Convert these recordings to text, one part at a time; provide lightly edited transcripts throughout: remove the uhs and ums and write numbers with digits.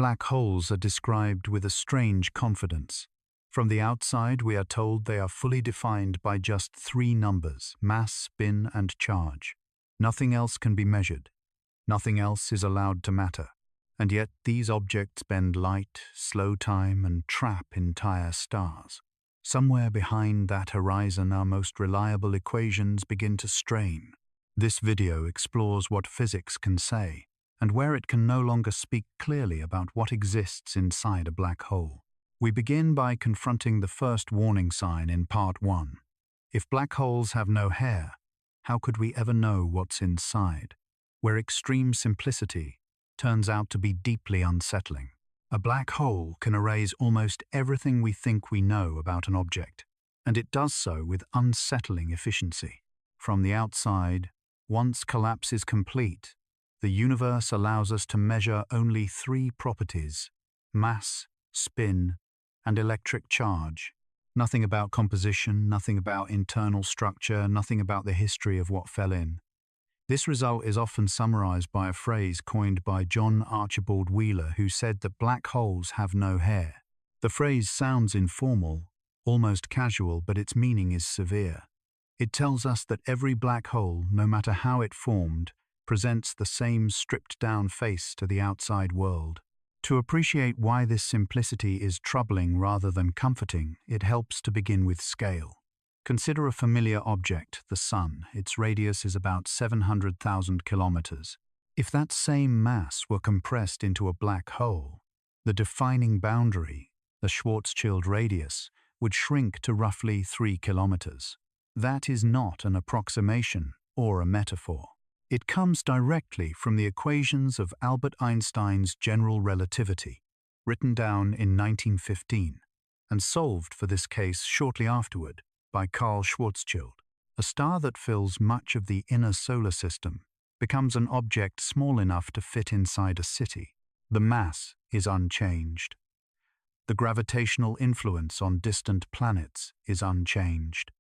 Black holes are described with a strange confidence. From the outside, we are told they are fully defined by just three numbers: mass, spin, and charge. Nothing else can be measured. Nothing else is allowed to matter. And yet these objects bend light, slow time, and trap entire stars. Somewhere behind that horizon, our most reliable equations begin to strain. This video explores what physics can say, and where it can no longer speak clearly about what exists inside a black hole. We begin by confronting the first warning sign in Part 1. If black holes have no hair, how could we ever know what's inside? Where extreme simplicity turns out to be deeply unsettling. A black hole can erase almost everything we think we know about an object, and it does so with unsettling efficiency. From the outside, once collapse is complete, the universe allows us to measure only three properties: mass, spin, and electric charge. Nothing about composition, nothing about internal structure, nothing about the history of what fell in. This result is often summarized by a phrase coined by John Archibald Wheeler, who said that black holes have no hair. The phrase sounds informal, almost casual, but its meaning is severe. It tells us that every black hole, no matter how it formed, presents the same stripped-down face to the outside world. To appreciate why this simplicity is troubling rather than comforting, it helps to begin with scale. Consider a familiar object, the Sun. Its radius is about 700,000 kilometers. If that same mass were compressed into a black hole, the defining boundary, the Schwarzschild radius, would shrink to roughly 3 kilometers. That is not an approximation or a metaphor. It comes directly from the equations of Albert Einstein's general relativity, written down in 1915, and solved for this case shortly afterward by Carl Schwarzschild. A star that fills much of the inner solar system becomes an object small enough to fit inside a city. The mass is unchanged. The gravitational influence on distant planets is unchanged.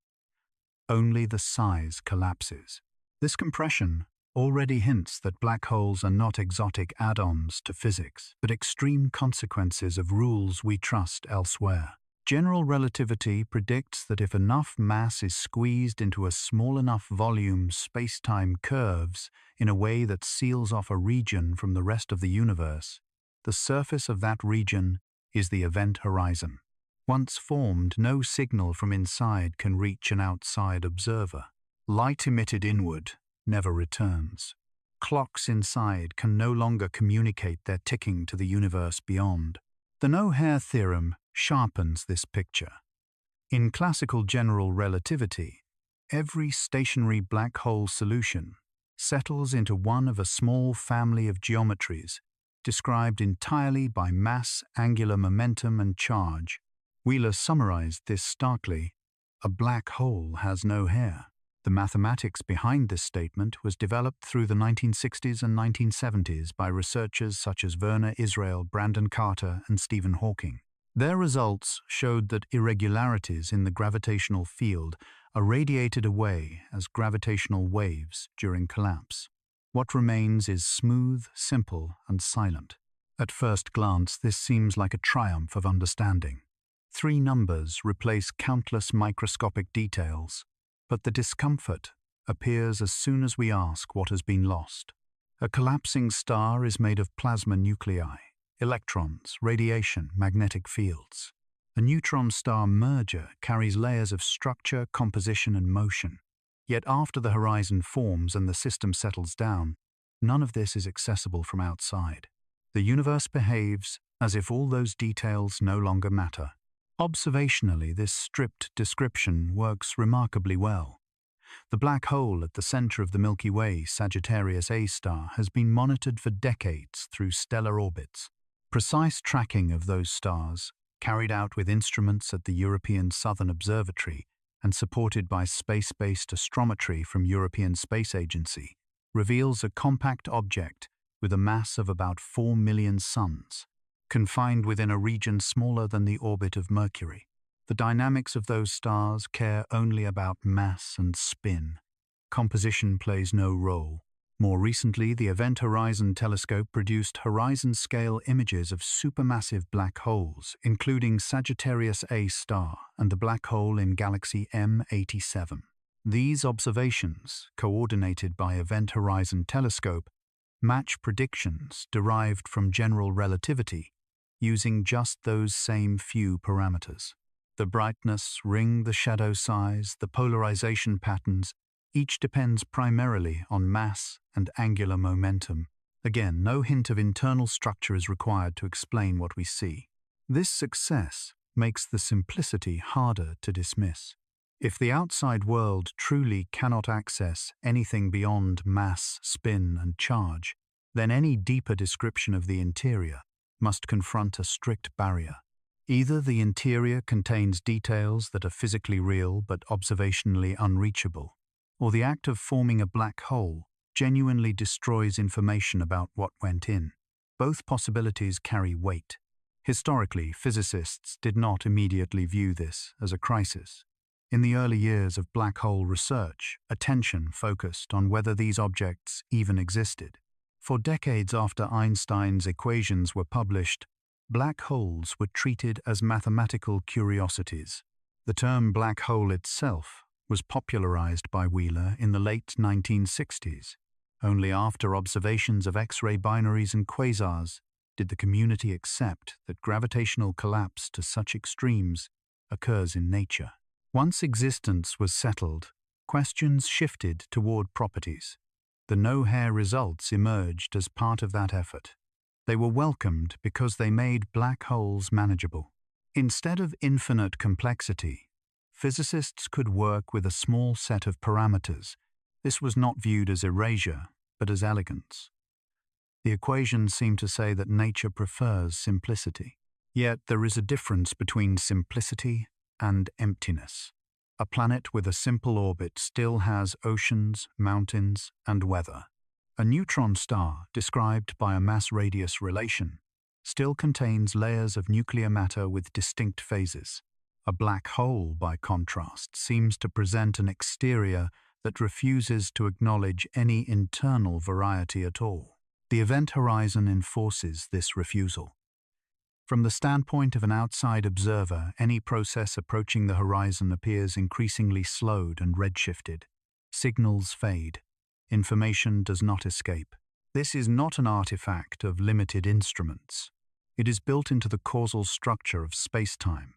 Only the size collapses. This compression already hints that black holes are not exotic add-ons to physics, but extreme consequences of rules we trust elsewhere. General relativity predicts that if enough mass is squeezed into a small enough volume, spacetime curves in a way that seals off a region from the rest of the universe. The surface of that region is the event horizon. Once formed, no signal from inside can reach an outside observer. Light emitted inward never returns. Clocks inside can no longer communicate their ticking to the universe beyond. The no-hair theorem sharpens this picture. In classical general relativity, every stationary black hole solution settles into one of a small family of geometries described entirely by mass, angular momentum, and charge. Wheeler summarized this starkly: a black hole has no hair. The mathematics behind this statement was developed through the 1960s and 1970s by researchers such as Werner Israel, Brandon Carter, and Stephen Hawking. Their results showed that irregularities in the gravitational field are radiated away as gravitational waves during collapse. What remains is smooth, simple, and silent. At first glance, this seems like a triumph of understanding. Three numbers replace countless microscopic details, but the discomfort appears as soon as we ask what has been lost. A collapsing star is made of plasma nuclei, electrons, radiation, magnetic fields. A neutron star merger carries layers of structure, composition, and motion. Yet after the horizon forms and the system settles down, none of this is accessible from outside. The universe behaves as if all those details no longer matter. Observationally, this stripped description works remarkably well. The black hole at the center of the Milky Way, Sagittarius A star, has been monitored for decades through stellar orbits. Precise tracking of those stars, carried out with instruments at the European Southern Observatory and supported by space-based astrometry from European Space Agency, reveals a compact object with a mass of about 4 million suns, confined within a region smaller than the orbit of Mercury. The dynamics of those stars care only about mass and spin. Composition plays no role. More recently, the Event Horizon Telescope produced horizon-scale images of supermassive black holes, including Sagittarius A star and the black hole in galaxy M87. These observations, coordinated by Event Horizon Telescope, match predictions derived from general relativity using just those same few parameters. The brightness, ring, the shadow size, the polarization patterns, each depends primarily on mass and angular momentum. Again, no hint of internal structure is required to explain what we see. This success makes the simplicity harder to dismiss. If the outside world truly cannot access anything beyond mass, spin, and charge, then any deeper description of the interior must confront a strict barrier. Either the interior contains details that are physically real but observationally unreachable, or the act of forming a black hole genuinely destroys information about what went in. Both possibilities carry weight. Historically, physicists did not immediately view this as a crisis. In the early years of black hole research, attention focused on whether these objects even existed. For decades after Einstein's equations were published, black holes were treated as mathematical curiosities. The term black hole itself was popularized by Wheeler in the late 1960s. Only after observations of X-ray binaries and quasars did the community accept that gravitational collapse to such extremes occurs in nature. Once existence was settled, questions shifted toward properties. The no-hair results emerged as part of that effort. They were welcomed because they made black holes manageable. Instead of infinite complexity, physicists could work with a small set of parameters. This was not viewed as erasure, but as elegance. The equations seem to say that nature prefers simplicity. Yet there is a difference between simplicity and emptiness. A planet with a simple orbit still has oceans, mountains, and weather. A neutron star, described by a mass-radius relation, still contains layers of nuclear matter with distinct phases. A black hole, by contrast, seems to present an exterior that refuses to acknowledge any internal variety at all. The event horizon enforces this refusal. From the standpoint of an outside observer, any process approaching the horizon appears increasingly slowed and redshifted. Signals fade. Information does not escape. This is not an artifact of limited instruments. It is built into the causal structure of spacetime.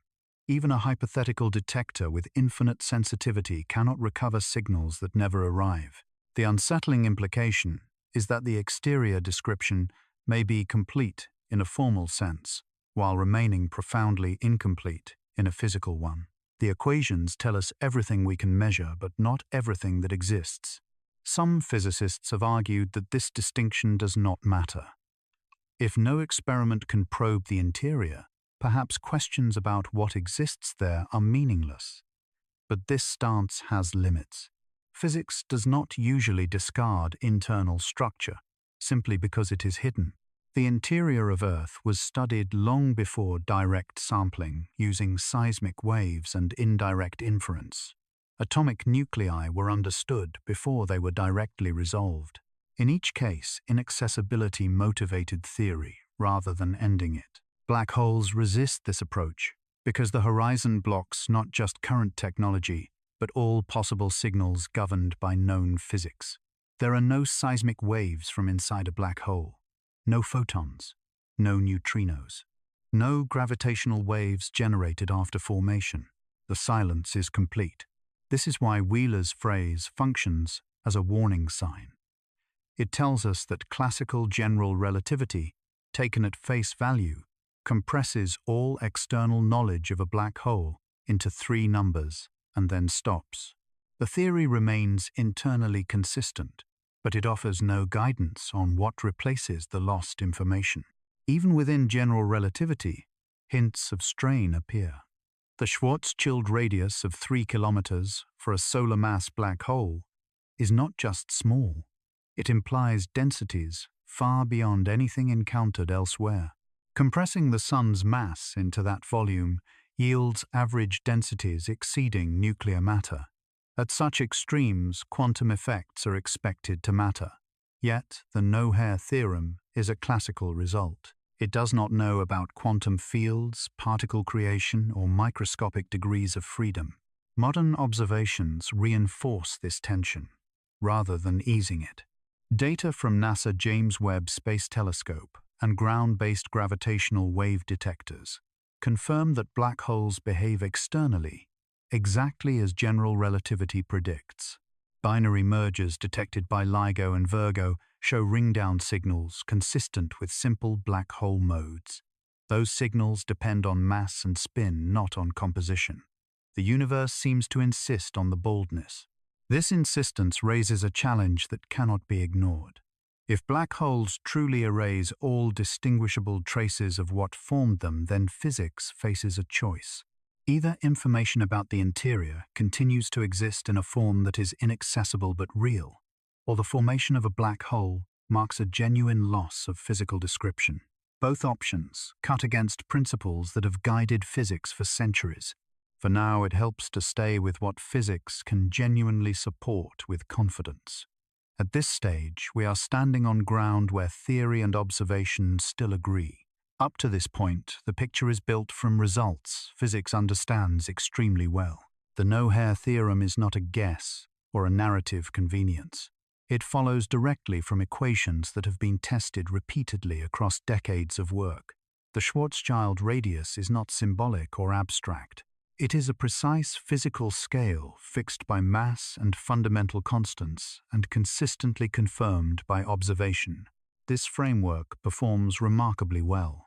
Even a hypothetical detector with infinite sensitivity cannot recover signals that never arrive. The unsettling implication is that the exterior description may be complete in a formal sense, while remaining profoundly incomplete in a physical one. The equations tell us everything we can measure, but not everything that exists. Some physicists have argued that this distinction does not matter. If no experiment can probe the interior, perhaps questions about what exists there are meaningless. But this stance has limits. Physics does not usually discard internal structure, simply because it is hidden. The interior of Earth was studied long before direct sampling, using seismic waves and indirect inference. Atomic nuclei were understood before they were directly resolved. In each case, inaccessibility motivated theory rather than ending it. Black holes resist this approach because the horizon blocks not just current technology, but all possible signals governed by known physics. There are no seismic waves from inside a black hole. No photons, no neutrinos, no gravitational waves generated after formation. The silence is complete. This is why Wheeler's phrase functions as a warning sign. It tells us that classical general relativity, taken at face value, compresses all external knowledge of a black hole into 3 numbers and then stops. The theory remains internally consistent, but it offers no guidance on what replaces the lost information. Even within general relativity, hints of strain appear. The Schwarzschild radius of 3 kilometers for a solar mass black hole is not just small. It implies densities far beyond anything encountered elsewhere. Compressing the Sun's mass into that volume yields average densities exceeding nuclear matter. At such extremes, quantum effects are expected to matter. Yet, the no-hair theorem is a classical result. It does not know about quantum fields, particle creation, or microscopic degrees of freedom. Modern observations reinforce this tension, rather than easing it. Data from NASA James Webb Space Telescope and ground-based gravitational wave detectors confirm that black holes behave externally, exactly as general relativity predicts. Binary mergers detected by LIGO and Virgo show ring-down signals consistent with simple black hole modes. Those signals depend on mass and spin, not on composition. The universe seems to insist on the boldness. This insistence raises a challenge that cannot be ignored. If black holes truly erase all distinguishable traces of what formed them, then physics faces a choice. Either information about the interior continues to exist in a form that is inaccessible but real, or the formation of a black hole marks a genuine loss of physical description. Both options cut against principles that have guided physics for centuries. For now, it helps to stay with what physics can genuinely support with confidence. At this stage, we are standing on ground where theory and observation still agree. Up to this point, the picture is built from results physics understands extremely well. The no-hair theorem is not a guess or a narrative convenience. It follows directly from equations that have been tested repeatedly across decades of work. The Schwarzschild radius is not symbolic or abstract. It is a precise physical scale fixed by mass and fundamental constants and consistently confirmed by observation. This framework performs remarkably well,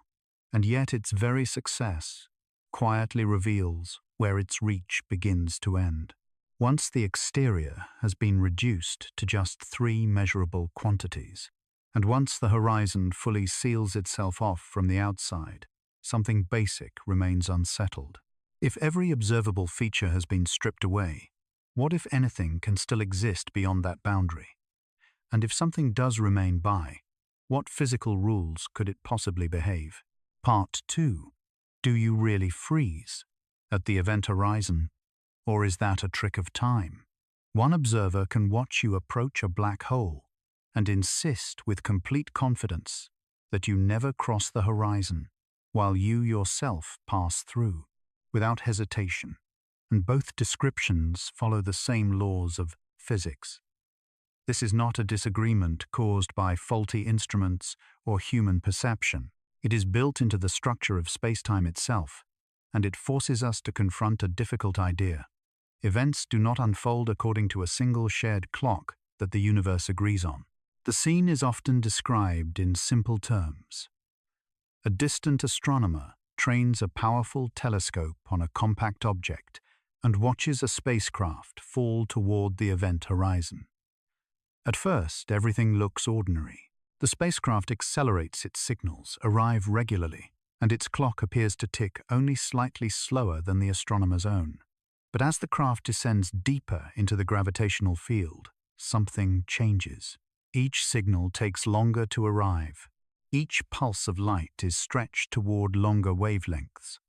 and yet its very success quietly reveals where its reach begins to end. Once the exterior has been reduced to just 3 measurable quantities, and once the horizon fully seals itself off from the outside, something basic remains unsettled. If every observable feature has been stripped away, what if anything can still exist beyond that boundary? And if something does remain by, what physical rules could it possibly behave? Part 2. Do you really freeze at the event horizon, or is that a trick of time? One observer can watch you approach a black hole and insist with complete confidence that you never cross the horizon, while you yourself pass through, without hesitation, and both descriptions follow the same laws of physics. This is not a disagreement caused by faulty instruments or human perception. It is built into the structure of spacetime itself, and it forces us to confront a difficult idea. Events do not unfold according to a single shared clock that the universe agrees on. The scene is often described in simple terms. A distant astronomer trains a powerful telescope on a compact object and watches a spacecraft fall toward the event horizon. At first, everything looks ordinary. The spacecraft accelerates its signals, arrive regularly, and its clock appears to tick only slightly slower than the astronomer's own. But as the craft descends deeper into the gravitational field, something changes. Each signal takes longer to arrive. Each pulse of light is stretched toward longer wavelengths.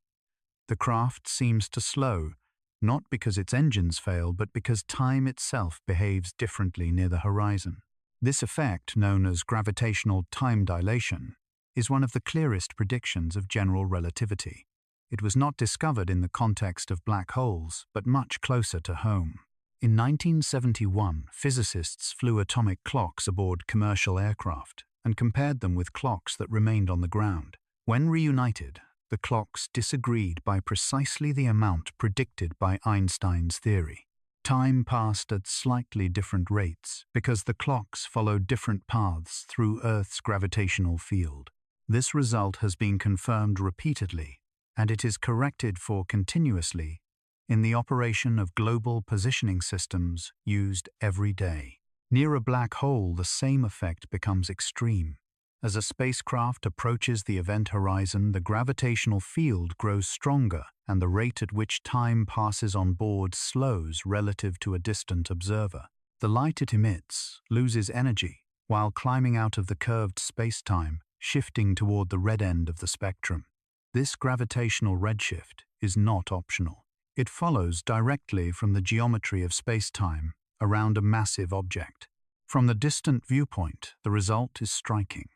The craft seems to slow, not because its engines fail, but because time itself behaves differently near the horizon. This effect, known as gravitational time dilation, is one of the clearest predictions of general relativity. It was not discovered in the context of black holes, but much closer to home. In 1971, physicists flew atomic clocks aboard commercial aircraft and compared them with clocks that remained on the ground. When reunited, the clocks disagreed by precisely the amount predicted by Einstein's theory. Time passed at slightly different rates because the clocks followed different paths through Earth's gravitational field. This result has been confirmed repeatedly, and it is corrected for continuously in the operation of global positioning systems used every day. Near a black hole, the same effect becomes extreme. As a spacecraft approaches the event horizon, the gravitational field grows stronger, and the rate at which time passes on board slows relative to a distant observer. The light it emits loses energy while climbing out of the curved spacetime, shifting toward the red end of the spectrum. This gravitational redshift is not optional. It follows directly from the geometry of spacetime around a massive object. From the distant viewpoint, the result is striking.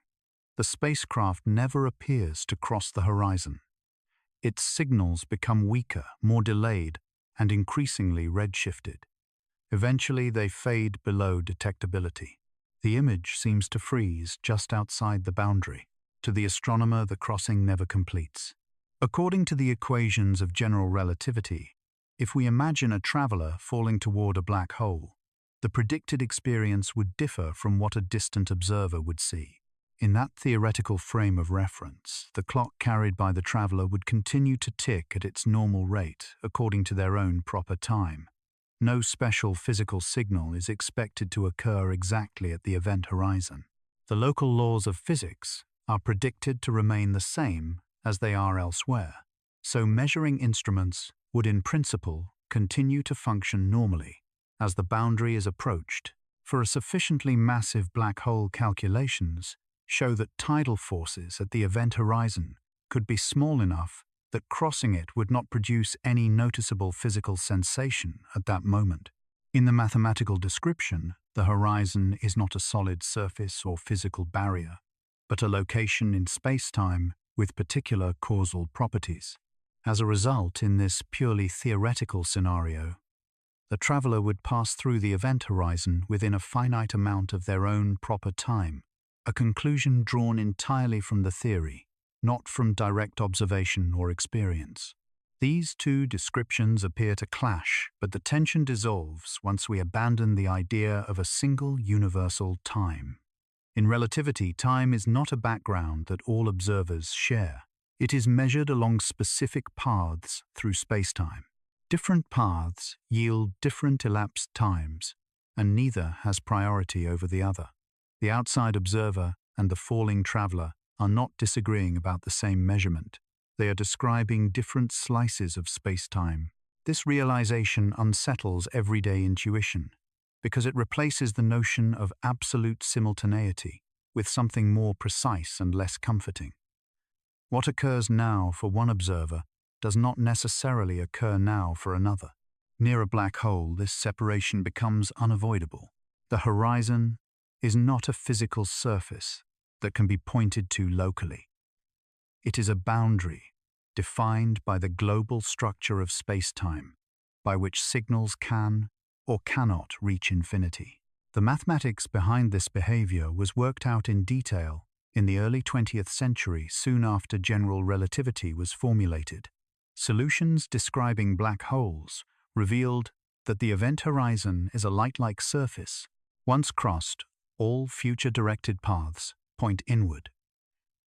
The spacecraft never appears to cross the horizon. Its signals become weaker, more delayed, and increasingly redshifted. Eventually, they fade below detectability. The image seems to freeze just outside the boundary. To the astronomer, the crossing never completes. According to the equations of general relativity, if we imagine a traveler falling toward a black hole, the predicted experience would differ from what a distant observer would see. In that theoretical frame of reference, the clock carried by the traveler would continue to tick at its normal rate according to their own proper time. No special physical signal is expected to occur exactly at the event horizon. The local laws of physics are predicted to remain the same as they are elsewhere, so measuring instruments would in principle continue to function normally as the boundary is approached. For a sufficiently massive black hole, calculations show that tidal forces at the event horizon could be small enough that crossing it would not produce any noticeable physical sensation at that moment. In the mathematical description, the horizon is not a solid surface or physical barrier, but a location in space-time with particular causal properties. As a result, in this purely theoretical scenario, the traveler would pass through the event horizon within a finite amount of their own proper time, a conclusion drawn entirely from the theory, not from direct observation or experience. These two descriptions appear to clash, but the tension dissolves once we abandon the idea of a single universal time. In relativity, time is not a background that all observers share. It is measured along specific paths through spacetime. Different paths yield different elapsed times, and neither has priority over the other. The outside observer and the falling traveler are not disagreeing about the same measurement. They are describing different slices of spacetime. This realization unsettles everyday intuition, because it replaces the notion of absolute simultaneity with something more precise and less comforting. What occurs now for one observer does not necessarily occur now for another. Near a black hole, this separation becomes unavoidable. The horizon is not a physical surface that can be pointed to locally. It is a boundary defined by the global structure of space-time, by which signals can or cannot reach infinity. The mathematics behind this behavior was worked out in detail in the early 20th century, soon after general relativity was formulated. Solutions describing black holes revealed that the event horizon is a light-like surface. Once crossed, all future directed paths point inward.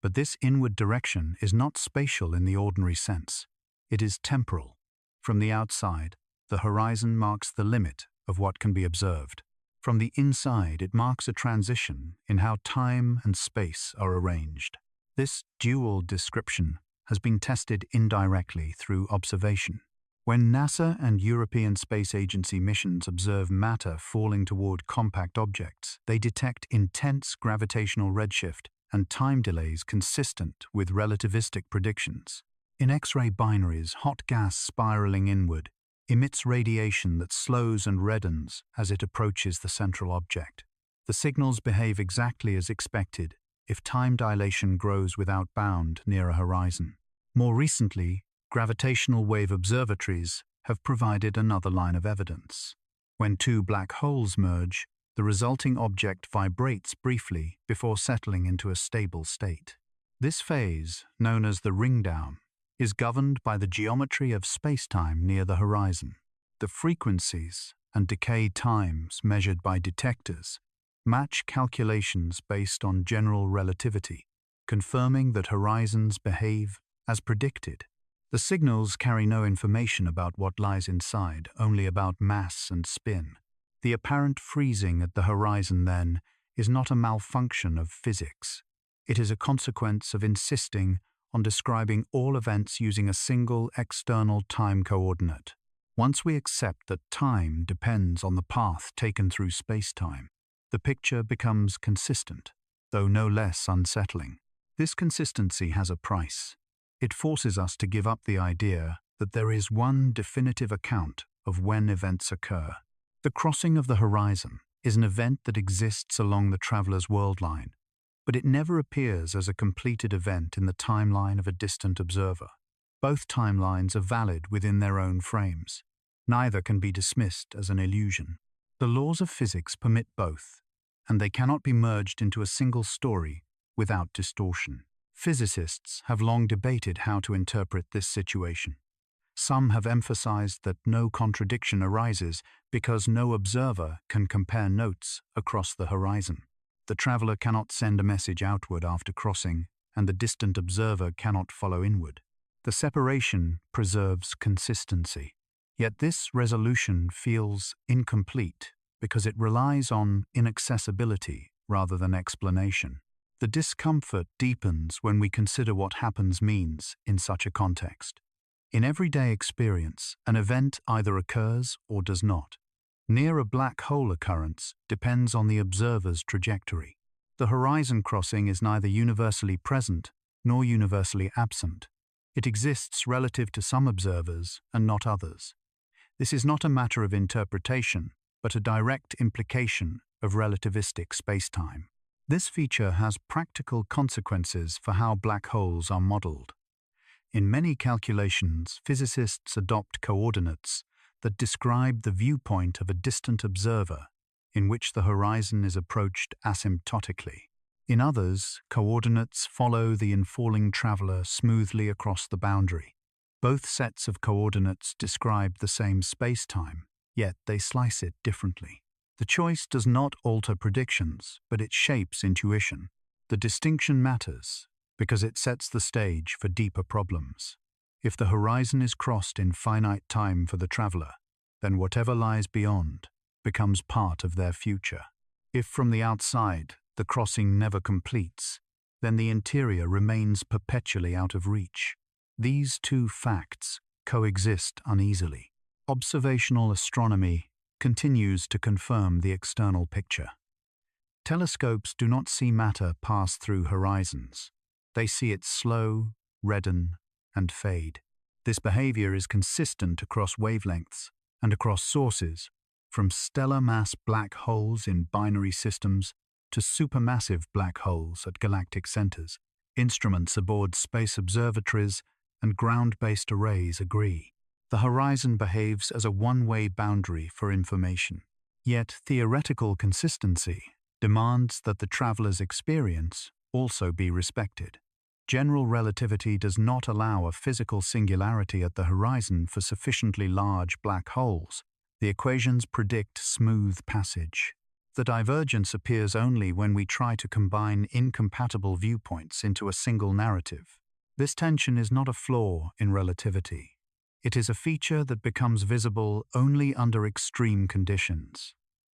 But this inward direction is not spatial in the ordinary sense. It is temporal. From the outside, the horizon marks the limit of what can be observed. From the inside, it marks a transition in how time and space are arranged. This dual description has been tested indirectly through observation. When NASA and European Space Agency missions observe matter falling toward compact objects, they detect intense gravitational redshift and time delays consistent with relativistic predictions. In X-ray binaries, hot gas spiraling inward emits radiation that slows and reddens as it approaches the central object. The signals behave exactly as expected if time dilation grows without bound near a horizon. More recently, gravitational wave observatories have provided another line of evidence. When two black holes merge, the resulting object vibrates briefly before settling into a stable state. This phase, known as the ringdown, is governed by the geometry of spacetime near the horizon. The frequencies and decay times measured by detectors match calculations based on general relativity, confirming that horizons behave as predicted. The signals carry no information about what lies inside, only about mass and spin. The apparent freezing at the horizon, then, is not a malfunction of physics. It is a consequence of insisting on describing all events using a single external time coordinate. Once we accept that time depends on the path taken through spacetime, the picture becomes consistent, though no less unsettling. This consistency has a price. It forces us to give up the idea that there is one definitive account of when events occur. The crossing of the horizon is an event that exists along the traveler's world line, but it never appears as a completed event in the timeline of a distant observer. Both timelines are valid within their own frames. Neither can be dismissed as an illusion. The laws of physics permit both, and they cannot be merged into a single story without distortion. Physicists have long debated how to interpret this situation. Some have emphasized that no contradiction arises because no observer can compare notes across the horizon. The traveler cannot send a message outward after crossing, and the distant observer cannot follow inward. The separation preserves consistency. Yet this resolution feels incomplete because it relies on inaccessibility rather than explanation. The discomfort deepens when we consider what happens means in such a context. In everyday experience, an event either occurs or does not. Near a black hole occurrence depends on the observer's trajectory. The horizon crossing is neither universally present nor universally absent. It exists relative to some observers and not others. This is not a matter of interpretation, but a direct implication of relativistic spacetime. This feature has practical consequences for how black holes are modeled. In many calculations, physicists adopt coordinates that describe the viewpoint of a distant observer, in which the horizon is approached asymptotically. In others, coordinates follow the infalling traveler smoothly across the boundary. Both sets of coordinates describe the same spacetime, yet they slice it differently. The choice does not alter predictions, but it shapes intuition. The distinction matters because it sets the stage for deeper problems. If the horizon is crossed in finite time for the traveler, then whatever lies beyond becomes part of their future. If from the outside the crossing never completes, then the interior remains perpetually out of reach. These two facts coexist uneasily. Observational astronomy continues to confirm the external picture. Telescopes do not see matter pass through horizons. They see it slow, redden, and fade. This behavior is consistent across wavelengths and across sources, from stellar mass black holes in binary systems to supermassive black holes at galactic centers. Instruments aboard space observatories and ground-based arrays agree. The horizon behaves as a one-way boundary for information. Yet theoretical consistency demands that the traveler's experience also be respected. General relativity does not allow a physical singularity at the horizon for sufficiently large black holes. The equations predict smooth passage. The divergence appears only when we try to combine incompatible viewpoints into a single narrative. This tension is not a flaw in relativity. It is a feature that becomes visible only under extreme conditions.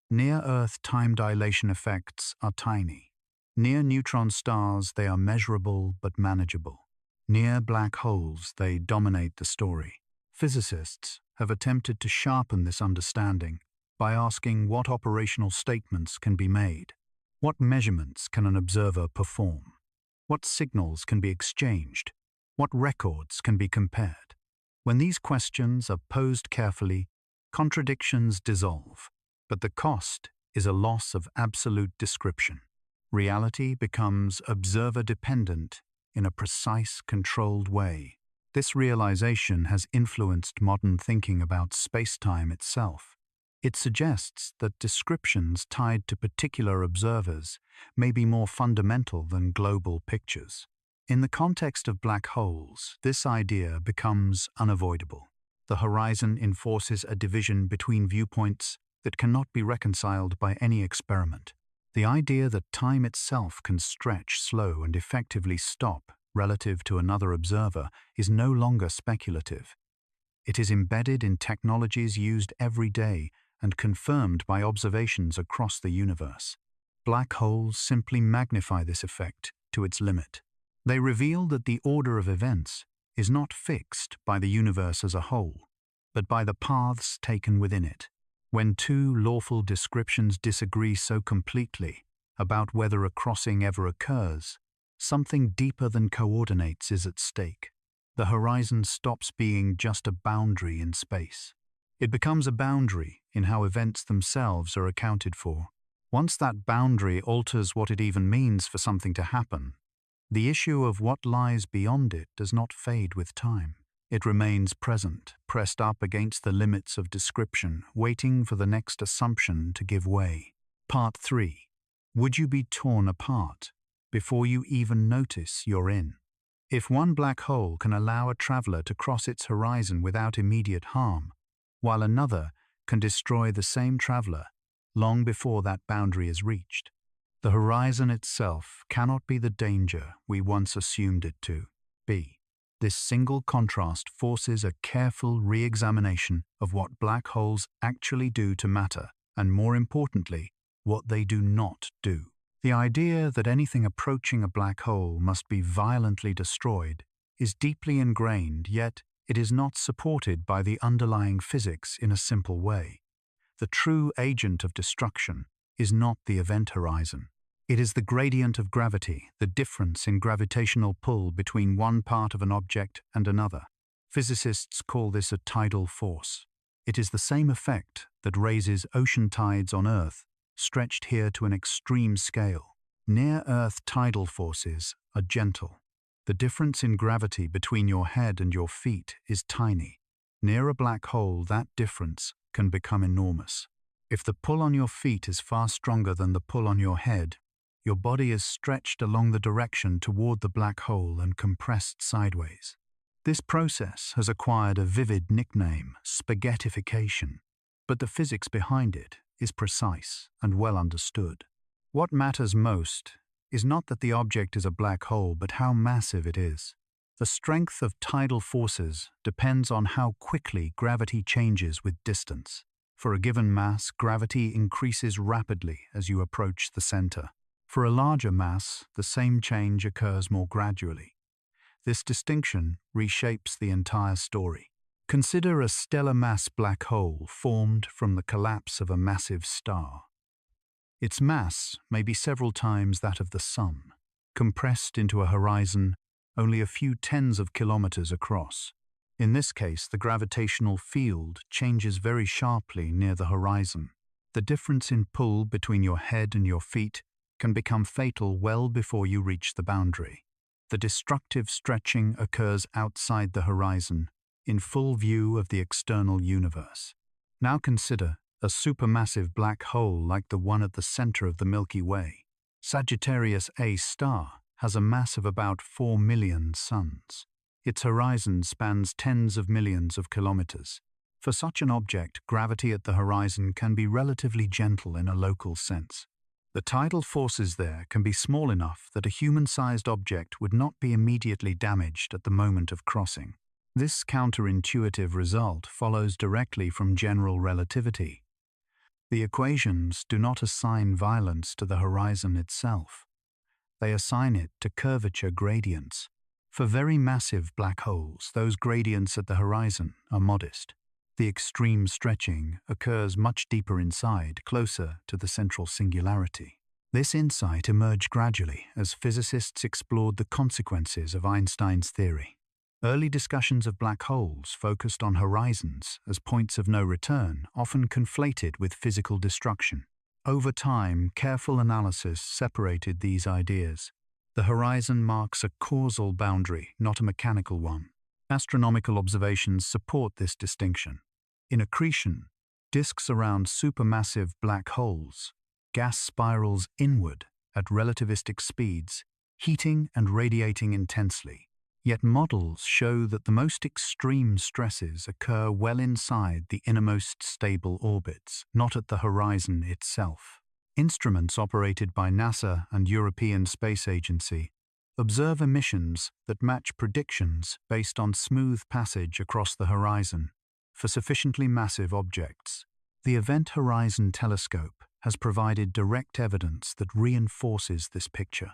Near-Earth time dilation effects are tiny. Near neutron stars, they are measurable but manageable. Near black holes, they dominate the story. Physicists have attempted to sharpen this understanding by asking what operational statements can be made. What measurements can an observer perform? What signals can be exchanged? What records can be compared? When these questions are posed carefully, contradictions dissolve, but the cost is a loss of absolute description. Reality becomes observer-dependent in a precise, controlled way. This realization has influenced modern thinking about spacetime itself. It suggests that descriptions tied to particular observers may be more fundamental than global pictures. In the context of black holes, this idea becomes unavoidable. The horizon enforces a division between viewpoints that cannot be reconciled by any experiment. The idea that time itself can stretch, slow, and effectively stop relative to another observer is no longer speculative. It is embedded in technologies used every day and confirmed by observations across the universe. Black holes simply magnify this effect to its limit. They reveal that the order of events is not fixed by the universe as a whole, but by the paths taken within it. When two lawful descriptions disagree so completely about whether a crossing ever occurs, something deeper than coordinates is at stake. The horizon stops being just a boundary in space. It becomes a boundary in how events themselves are accounted for. Once that boundary alters what it even means for something to happen, the issue of what lies beyond it does not fade with time. It remains present, pressed up against the limits of description, waiting for the next assumption to give way. Part 3. Would you be torn apart before you even notice you're in? If one black hole can allow a traveler to cross its horizon without immediate harm, while another can destroy the same traveler long before that boundary is reached, the horizon itself cannot be the danger we once assumed it to be. This single contrast forces a careful re-examination of what black holes actually do to matter, and more importantly, what they do not do. The idea that anything approaching a black hole must be violently destroyed is deeply ingrained, yet it is not supported by the underlying physics in a simple way. The true agent of destruction is not the event horizon. It is the gradient of gravity, the difference in gravitational pull between one part of an object and another. Physicists call this a tidal force. It is the same effect that raises ocean tides on Earth, stretched here to an extreme scale. Near-Earth tidal forces are gentle. The difference in gravity between your head and your feet is tiny. Near a black hole, that difference can become enormous. If the pull on your feet is far stronger than the pull on your head, your body is stretched along the direction toward the black hole and compressed sideways. This process has acquired a vivid nickname, spaghettification, but the physics behind it is precise and well understood. What matters most is not that the object is a black hole, but how massive it is. The strength of tidal forces depends on how quickly gravity changes with distance. For a given mass, gravity increases rapidly as you approach the center. For a larger mass, the same change occurs more gradually. This distinction reshapes the entire story. Consider a stellar mass black hole formed from the collapse of a massive star. Its mass may be several times that of the Sun, compressed into a horizon only a few tens of kilometers across. In this case, the gravitational field changes very sharply near the horizon. The difference in pull between your head and your feet can become fatal well before you reach the boundary. The destructive stretching occurs outside the horizon, in full view of the external universe. Now consider a supermassive black hole like the one at the center of the Milky Way. Sagittarius A star has a mass of about 4 million suns. Its horizon spans tens of millions of kilometers. For such an object, gravity at the horizon can be relatively gentle in a local sense. The tidal forces there can be small enough that a human-sized object would not be immediately damaged at the moment of crossing. This counterintuitive result follows directly from general relativity. The equations do not assign violence to the horizon itself. They assign it to curvature gradients. For very massive black holes, those gradients at the horizon are modest. The extreme stretching occurs much deeper inside, closer to the central singularity. This insight emerged gradually as physicists explored the consequences of Einstein's theory. Early discussions of black holes focused on horizons as points of no return, often conflated with physical destruction. Over time, careful analysis separated these ideas. The horizon marks a causal boundary, not a mechanical one. Astronomical observations support this distinction. In accretion, disks around supermassive black holes, gas spirals inward at relativistic speeds, heating and radiating intensely. Yet models show that the most extreme stresses occur well inside the innermost stable orbits, not at the horizon itself. Instruments operated by NASA and European Space Agency observe emissions that match predictions based on smooth passage across the horizon for sufficiently massive objects. The Event Horizon Telescope has provided direct evidence that reinforces this picture.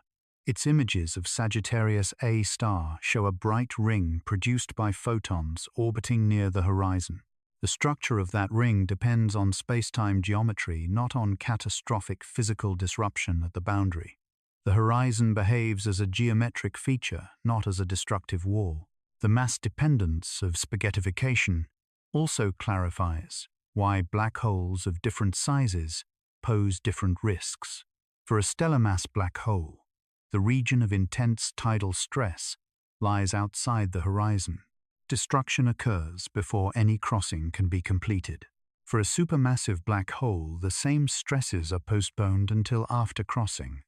Its images of Sagittarius A star show a bright ring produced by photons orbiting near the horizon. The structure of that ring depends on spacetime geometry, not on catastrophic physical disruption at the boundary. The horizon behaves as a geometric feature, not as a destructive wall. The mass dependence of spaghettification also clarifies why black holes of different sizes pose different risks. For a stellar mass black hole, the region of intense tidal stress lies outside the horizon. Destruction occurs before any crossing can be completed. For a supermassive black hole, the same stresses are postponed until after crossing.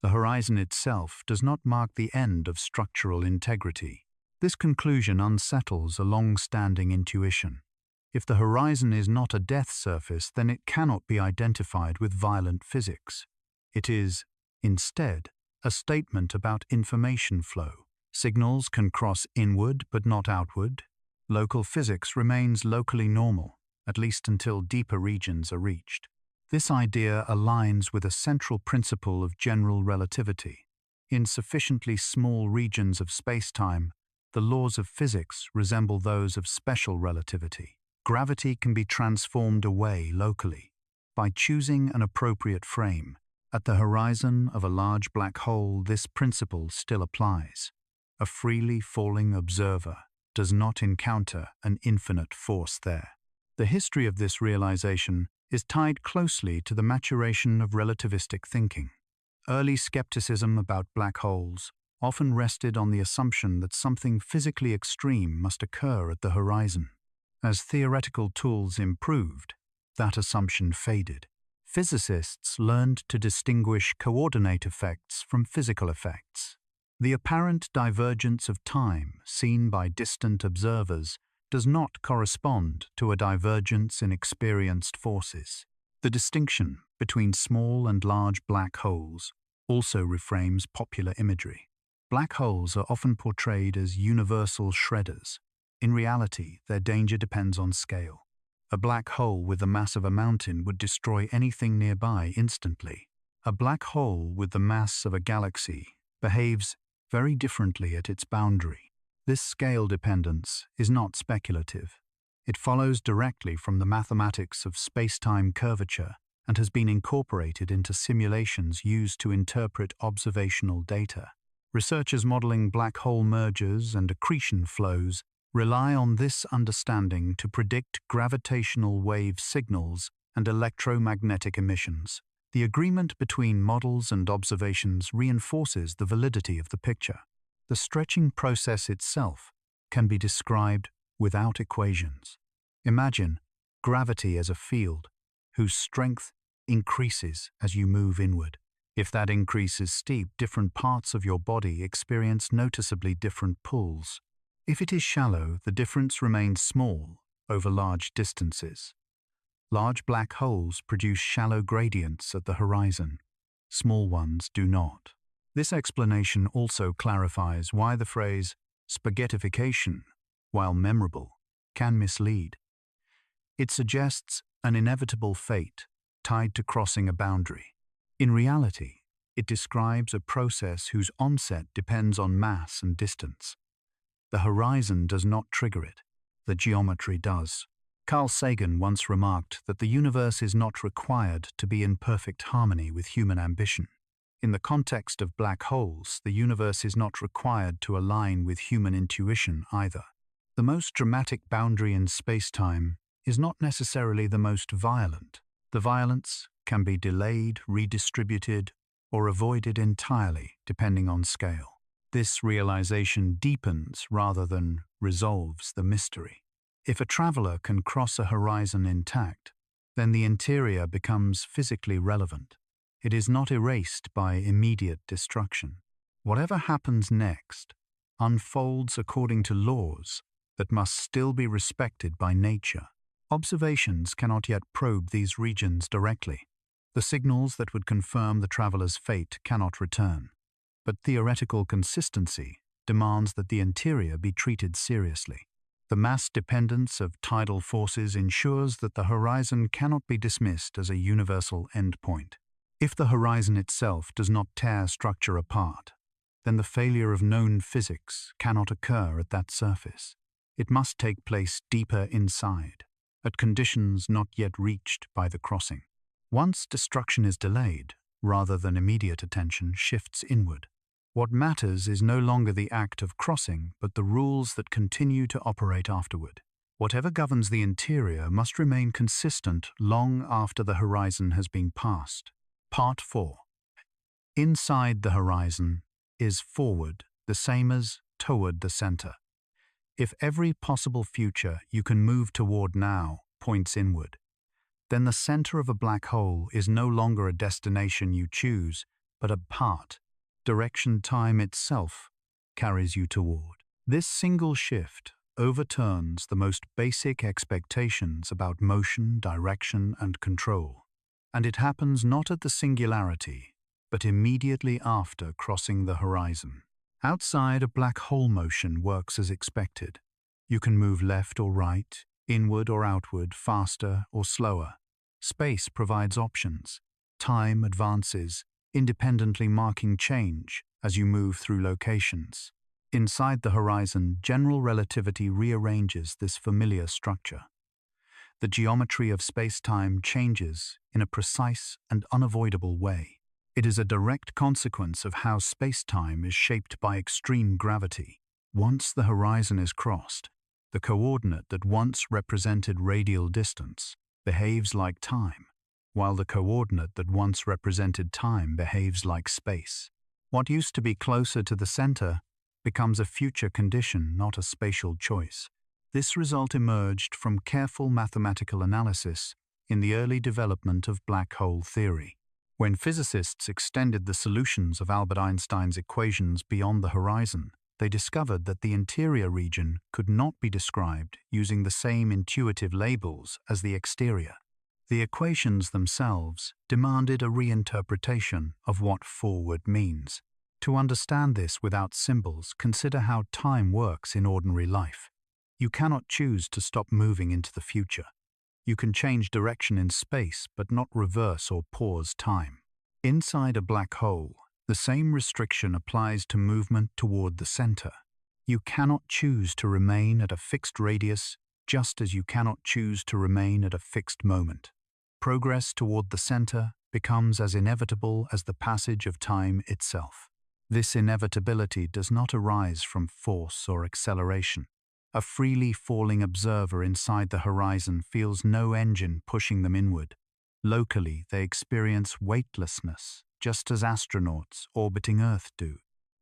The horizon itself does not mark the end of structural integrity. This conclusion unsettles a long-standing intuition. If the horizon is not a death surface, then it cannot be identified with violent physics. It is, instead, a statement about information flow. Signals can cross inward but not outward. Local physics remains locally normal, at least until deeper regions are reached. This idea aligns with a central principle of general relativity. In sufficiently small regions of spacetime, the laws of physics resemble those of special relativity. Gravity can be transformed away locally by choosing an appropriate frame. At the horizon of a large black hole, this principle still applies. A freely falling observer does not encounter an infinite force there. The history of this realization is tied closely to the maturation of relativistic thinking. Early skepticism about black holes often rested on the assumption that something physically extreme must occur at the horizon. As theoretical tools improved, that assumption faded. Physicists learned to distinguish coordinate effects from physical effects. The apparent divergence of time seen by distant observers does not correspond to a divergence in experienced forces. The distinction between small and large black holes also reframes popular imagery. Black holes are often portrayed as universal shredders. In reality, their danger depends on scale. A black hole with the mass of a mountain would destroy anything nearby instantly. A black hole with the mass of a galaxy behaves very differently at its boundary. This scale dependence is not speculative. It follows directly from the mathematics of spacetime curvature and has been incorporated into simulations used to interpret observational data. Researchers modeling black hole mergers and accretion flows rely on this understanding to predict gravitational wave signals and electromagnetic emissions. The agreement between models and observations reinforces the validity of the picture. The stretching process itself can be described without equations. Imagine gravity as a field whose strength increases as you move inward. If that increase is steep, different parts of your body experience noticeably different pulls. If it is shallow, the difference remains small over large distances. Large black holes produce shallow gradients at the horizon. Small ones do not. This explanation also clarifies why the phrase spaghettification, while memorable, can mislead. It suggests an inevitable fate tied to crossing a boundary. In reality, it describes a process whose onset depends on mass and distance. The horizon does not trigger it, the geometry does. Carl Sagan once remarked that the universe is not required to be in perfect harmony with human ambition. In the context of black holes, the universe is not required to align with human intuition either. The most dramatic boundary in spacetime is not necessarily the most violent. The violence can be delayed, redistributed, or avoided entirely, depending on scale. This realization deepens rather than resolves the mystery. If a traveler can cross a horizon intact, then the interior becomes physically relevant. It is not erased by immediate destruction. Whatever happens next unfolds according to laws that must still be respected by nature. Observations cannot yet probe these regions directly. The signals that would confirm the traveler's fate cannot return. But theoretical consistency demands that the interior be treated seriously. The mass dependence of tidal forces ensures that the horizon cannot be dismissed as a universal endpoint. If the horizon itself does not tear structure apart, then the failure of known physics cannot occur at that surface. It must take place deeper inside, at conditions not yet reached by the crossing. Once destruction is delayed, rather than immediate attention shifts inward. What matters is no longer the act of crossing, but the rules that continue to operate afterward. Whatever governs the interior must remain consistent long after the horizon has been passed. Part 4. Inside the horizon is forward, the same as toward the center. If every possible future you can move toward now points inward, then the center of a black hole is no longer a destination you choose, but a path, direction time itself carries you toward. This single shift overturns the most basic expectations about motion, direction, and control, and it happens not at the singularity, but immediately after crossing the horizon. Outside, a black hole motion works as expected. You can move left or right, inward or outward, faster or slower. Space provides options. Time advances, independently marking change as you move through locations. Inside the horizon, general relativity rearranges this familiar structure. The geometry of space-time changes in a precise and unavoidable way. It is a direct consequence of how space-time is shaped by extreme gravity. Once the horizon is crossed, the coordinate that once represented radial distance behaves like time, while the coordinate that once represented time behaves like space. What used to be closer to the center becomes a future condition, not a spatial choice. This result emerged from careful mathematical analysis in the early development of black hole theory. When physicists extended the solutions of Albert Einstein's equations beyond the horizon, they discovered that the interior region could not be described using the same intuitive labels as the exterior. The equations themselves demanded a reinterpretation of what forward means. To understand this without symbols, consider how time works in ordinary life. You cannot choose to stop moving into the future. You can change direction in space, but not reverse or pause time. Inside a black hole, the same restriction applies to movement toward the center. You cannot choose to remain at a fixed radius, just as you cannot choose to remain at a fixed moment. Progress toward the center becomes as inevitable as the passage of time itself. This inevitability does not arise from force or acceleration. A freely falling observer inside the horizon feels no engine pushing them inward. Locally, they experience weightlessness, just as astronauts orbiting Earth do.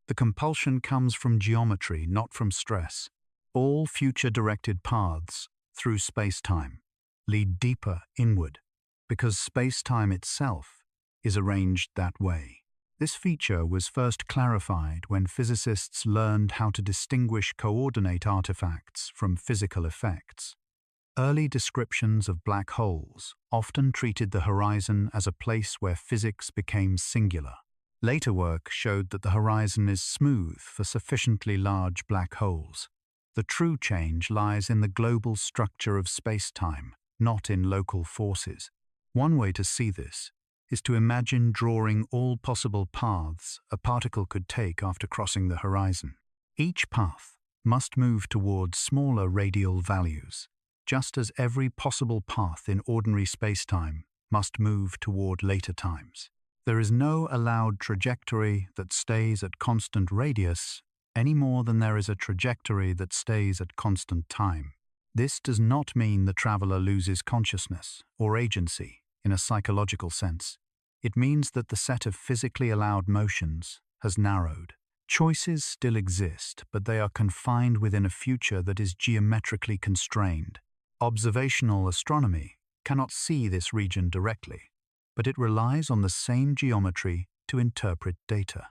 The compulsion comes from geometry, not from stress. All future-directed paths through space-time lead deeper inward, because space-time itself is arranged that way. This feature was first clarified when physicists learned how to distinguish coordinate artifacts from physical effects. Early descriptions of black holes often treated the horizon as a place where physics became singular. Later work showed that the horizon is smooth for sufficiently large black holes. The true change lies in the global structure of space-time, not in local forces. One way to see this is to imagine drawing all possible paths a particle could take after crossing the horizon. Each path must move towards smaller radial values, just as every possible path in ordinary spacetime must move toward later times. There is no allowed trajectory that stays at constant radius any more than there is a trajectory that stays at constant time. This does not mean the traveler loses consciousness or agency in a psychological sense. It means that the set of physically allowed motions has narrowed. Choices still exist, but they are confined within a future that is geometrically constrained. Observational astronomy cannot see this region directly, but it relies on the same geometry to interpret data.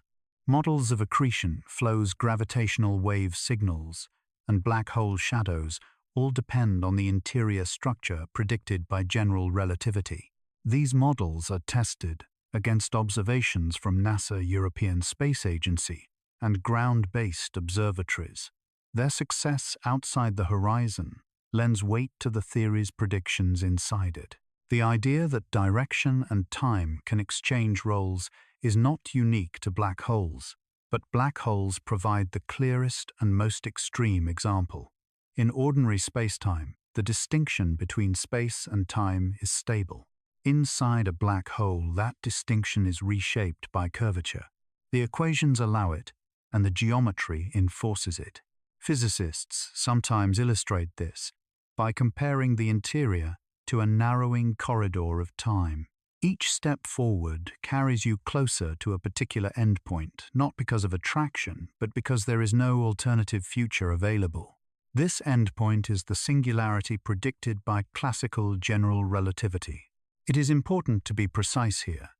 Models of accretion, flows, gravitational wave signals, and black hole shadows all depend on the interior structure predicted by general relativity. These models are tested against observations from NASA European Space Agency and ground-based observatories. Their success outside the horizon lends weight to the theory's predictions inside it. The idea that direction and time can exchange roles is not unique to black holes, but black holes provide the clearest and most extreme example. In ordinary spacetime, the distinction between space and time is stable. Inside a black hole, that distinction is reshaped by curvature. The equations allow it, and the geometry enforces it. Physicists sometimes illustrate this by comparing the interior to a narrowing corridor of time. Each step forward carries you closer to a particular endpoint, not because of attraction, but because there is no alternative future available. This endpoint is the singularity predicted by classical general relativity. It is important to be precise here.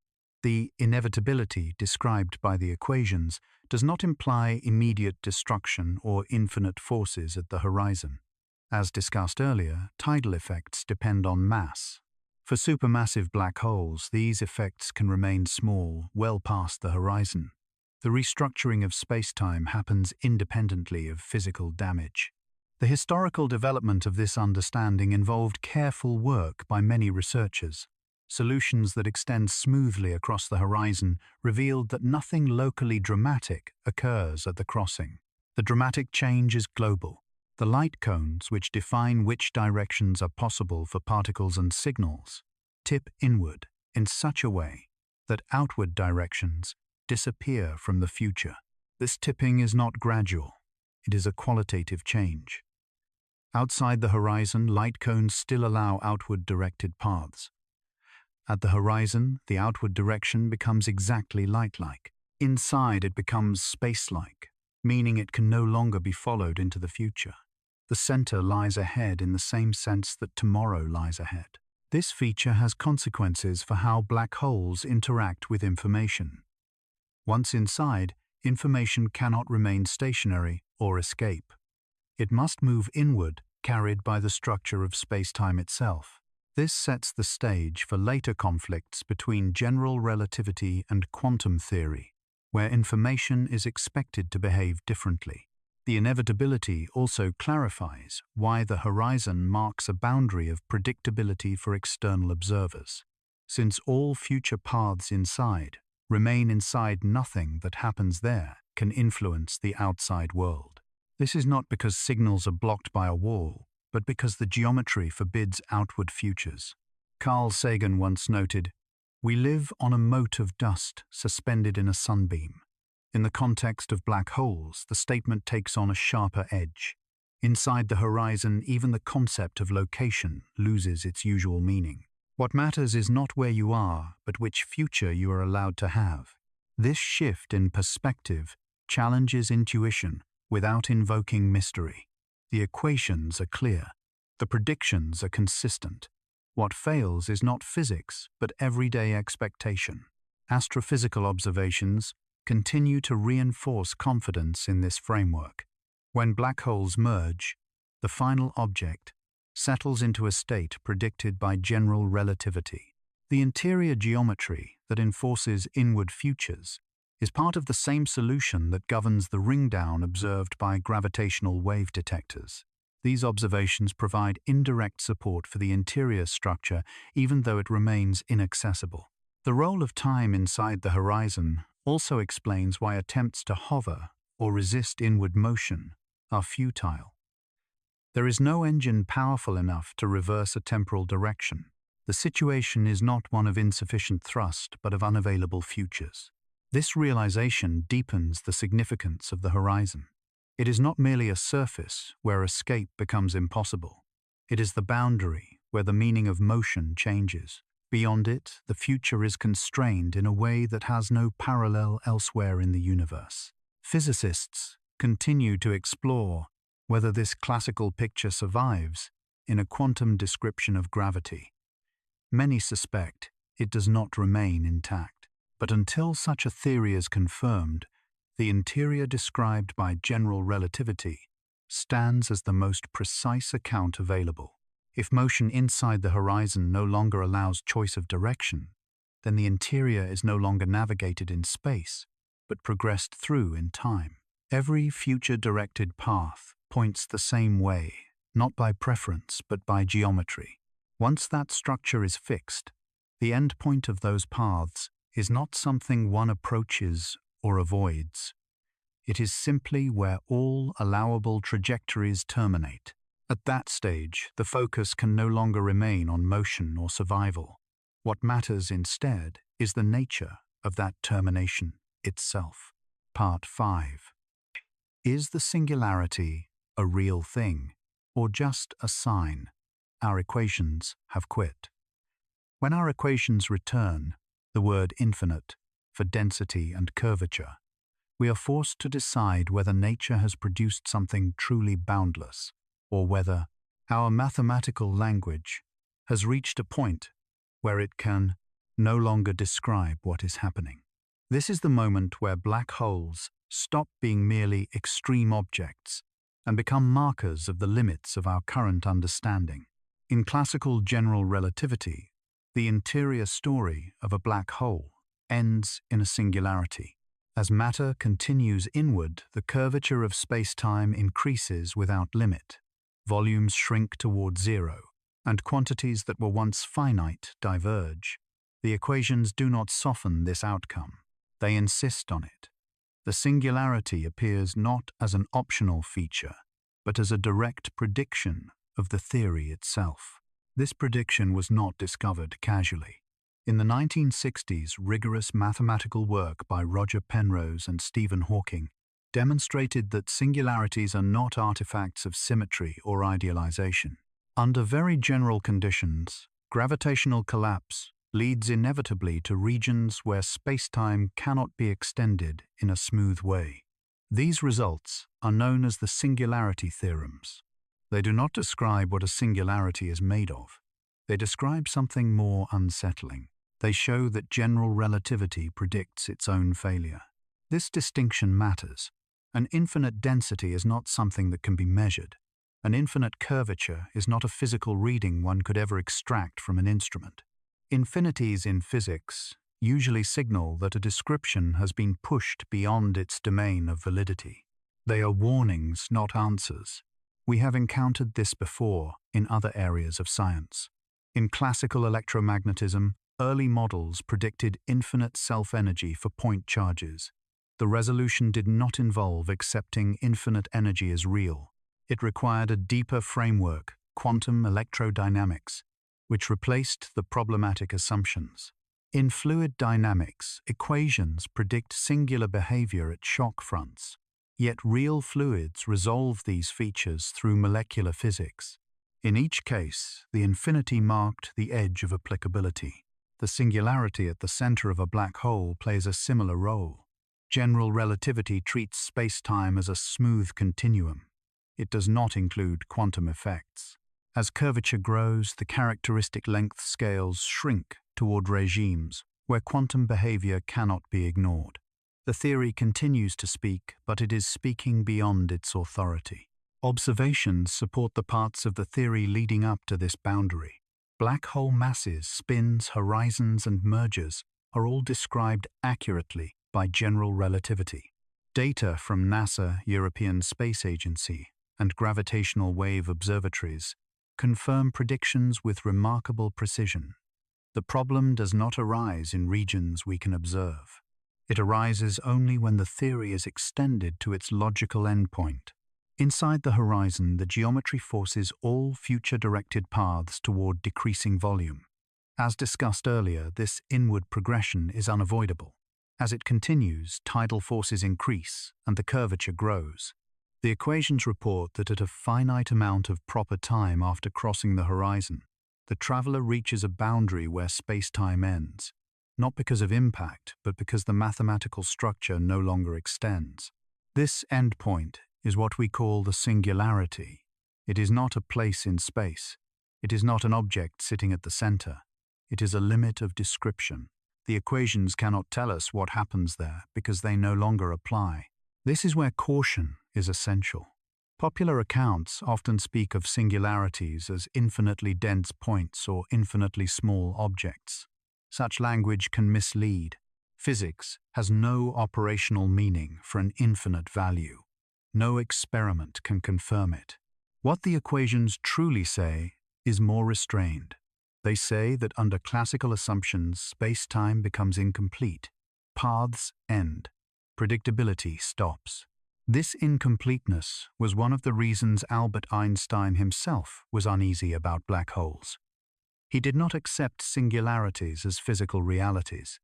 The inevitability described by the equations does not imply immediate destruction or infinite forces at the horizon. As discussed earlier, tidal effects depend on mass. For supermassive black holes, these effects can remain small, well past the horizon. The restructuring of spacetime happens independently of physical damage. The historical development of this understanding involved careful work by many researchers. Solutions that extend smoothly across the horizon revealed that nothing locally dramatic occurs at the crossing. The dramatic change is global. The light cones, which define which directions are possible for particles and signals, tip inward in such a way that outward directions disappear from the future. This tipping is not gradual. It is a qualitative change. Outside the horizon, light cones still allow outward directed paths. At the horizon, the outward direction becomes exactly light-like. Inside, it becomes space-like, meaning it can no longer be followed into the future. The center lies ahead in the same sense that tomorrow lies ahead. This feature has consequences for how black holes interact with information. Once inside, information cannot remain stationary or escape. It must move inward, carried by the structure of spacetime itself. This sets the stage for later conflicts between general relativity and quantum theory, where information is expected to behave differently. The inevitability also clarifies why the horizon marks a boundary of predictability for external observers. Since all future paths inside remain inside, nothing that happens there can influence the outside world. This is not because signals are blocked by a wall, but because the geometry forbids outward futures. Carl Sagan once noted, "We live on a mote of dust suspended in a sunbeam." In the context of black holes, the statement takes on a sharper edge. Inside the horizon, even the concept of location loses its usual meaning. What matters is not where you are, but which future you are allowed to have. This shift in perspective challenges intuition without invoking mystery. The equations are clear. The predictions are consistent. What fails is not physics, but everyday expectation. Astrophysical observations continue to reinforce confidence in this framework. When black holes merge, the final object settles into a state predicted by general relativity. The interior geometry that enforces inward futures is part of the same solution that governs the ringdown observed by gravitational wave detectors. These observations provide indirect support for the interior structure, even though it remains inaccessible. The role of time inside the horizon also explains why attempts to hover or resist inward motion are futile. There is no engine powerful enough to reverse a temporal direction. The situation is not one of insufficient thrust, but of unavailable futures. This realization deepens the significance of the horizon. It is not merely a surface where escape becomes impossible. It is the boundary where the meaning of motion changes. Beyond it, the future is constrained in a way that has no parallel elsewhere in the universe. Physicists continue to explore whether this classical picture survives in a quantum description of gravity. Many suspect it does not remain intact. But until such a theory is confirmed, the interior described by general relativity stands as the most precise account available. If motion inside the horizon no longer allows choice of direction, then the interior is no longer navigated in space, but progressed through in time. Every future-directed path points the same way, not by preference but by geometry. Once that structure is fixed, the endpoint of those paths is not something one approaches or avoids. It is simply where all allowable trajectories terminate. At that stage, the focus can no longer remain on motion or survival. What matters instead is the nature of that termination itself. Part 5. Is the singularity a real thing? or just a sign. Our equations have quit. When our equations return, the word infinite, for density and curvature, we are forced to decide whether nature has produced something truly boundless, or whether our mathematical language has reached a point where it can no longer describe what is happening. This is the moment where black holes stop being merely extreme objects and become markers of the limits of our current understanding. In classical general relativity, the interior story of a black hole ends in a singularity. As matter continues inward, the curvature of space-time increases without limit. Volumes shrink toward zero, and quantities that were once finite diverge. The equations do not soften this outcome. They insist on it. The singularity appears not as an optional feature, but as a direct prediction of the theory itself. This prediction was not discovered casually. In the 1960s, rigorous mathematical work by Roger Penrose and Stephen Hawking demonstrated that singularities are not artifacts of symmetry or idealization. Under very general conditions, gravitational collapse leads inevitably to regions where spacetime cannot be extended in a smooth way. These results are known as the singularity theorems. They do not describe what a singularity is made of. They describe something more unsettling. They show that general relativity predicts its own failure. This distinction matters. An infinite density is not something that can be measured. An infinite curvature is not a physical reading one could ever extract from an instrument. Infinities in physics usually signal that a description has been pushed beyond its domain of validity. They are warnings, not answers. We have encountered this before in other areas of science. In classical electromagnetism, early models predicted infinite self-energy for point charges. The resolution did not involve accepting infinite energy as real. It required a deeper framework, quantum electrodynamics, which replaced the problematic assumptions. In fluid dynamics, equations predict singular behavior at shock fronts. Yet real fluids resolve these features through molecular physics. In each case, the infinity marked the edge of applicability. The singularity at the center of a black hole plays a similar role. General relativity treats space-time as a smooth continuum. It does not include quantum effects. As curvature grows, the characteristic length scales shrink toward regimes where quantum behavior cannot be ignored. The theory continues to speak, but it is speaking beyond its authority. Observations support the parts of the theory leading up to this boundary. Black hole masses, spins, horizons, and mergers are all described accurately by general relativity. Data from NASA, European Space Agency, and gravitational wave observatories confirm predictions with remarkable precision. The problem does not arise in regions we can observe. It arises only when the theory is extended to its logical endpoint. Inside the horizon, the geometry forces all future-directed paths toward decreasing volume. As discussed earlier, this inward progression is unavoidable. As it continues, tidal forces increase and the curvature grows. The equations report that at a finite amount of proper time after crossing the horizon, the traveler reaches a boundary where space-time ends, not because of impact, but because the mathematical structure no longer extends. This endpoint is what we call the singularity. It is not a place in space. It is not an object sitting at the center. It is a limit of description. The equations cannot tell us what happens there because they no longer apply. This is where caution is essential. Popular accounts often speak of singularities as infinitely dense points or infinitely small objects. Such language can mislead. Physics has no operational meaning for an infinite value. No experiment can confirm it. What the equations truly say is more restrained. They say that under classical assumptions, space-time becomes incomplete. Paths end. Predictability stops. This incompleteness was one of the reasons Albert Einstein himself was uneasy about black holes. He did not accept singularities as physical realities.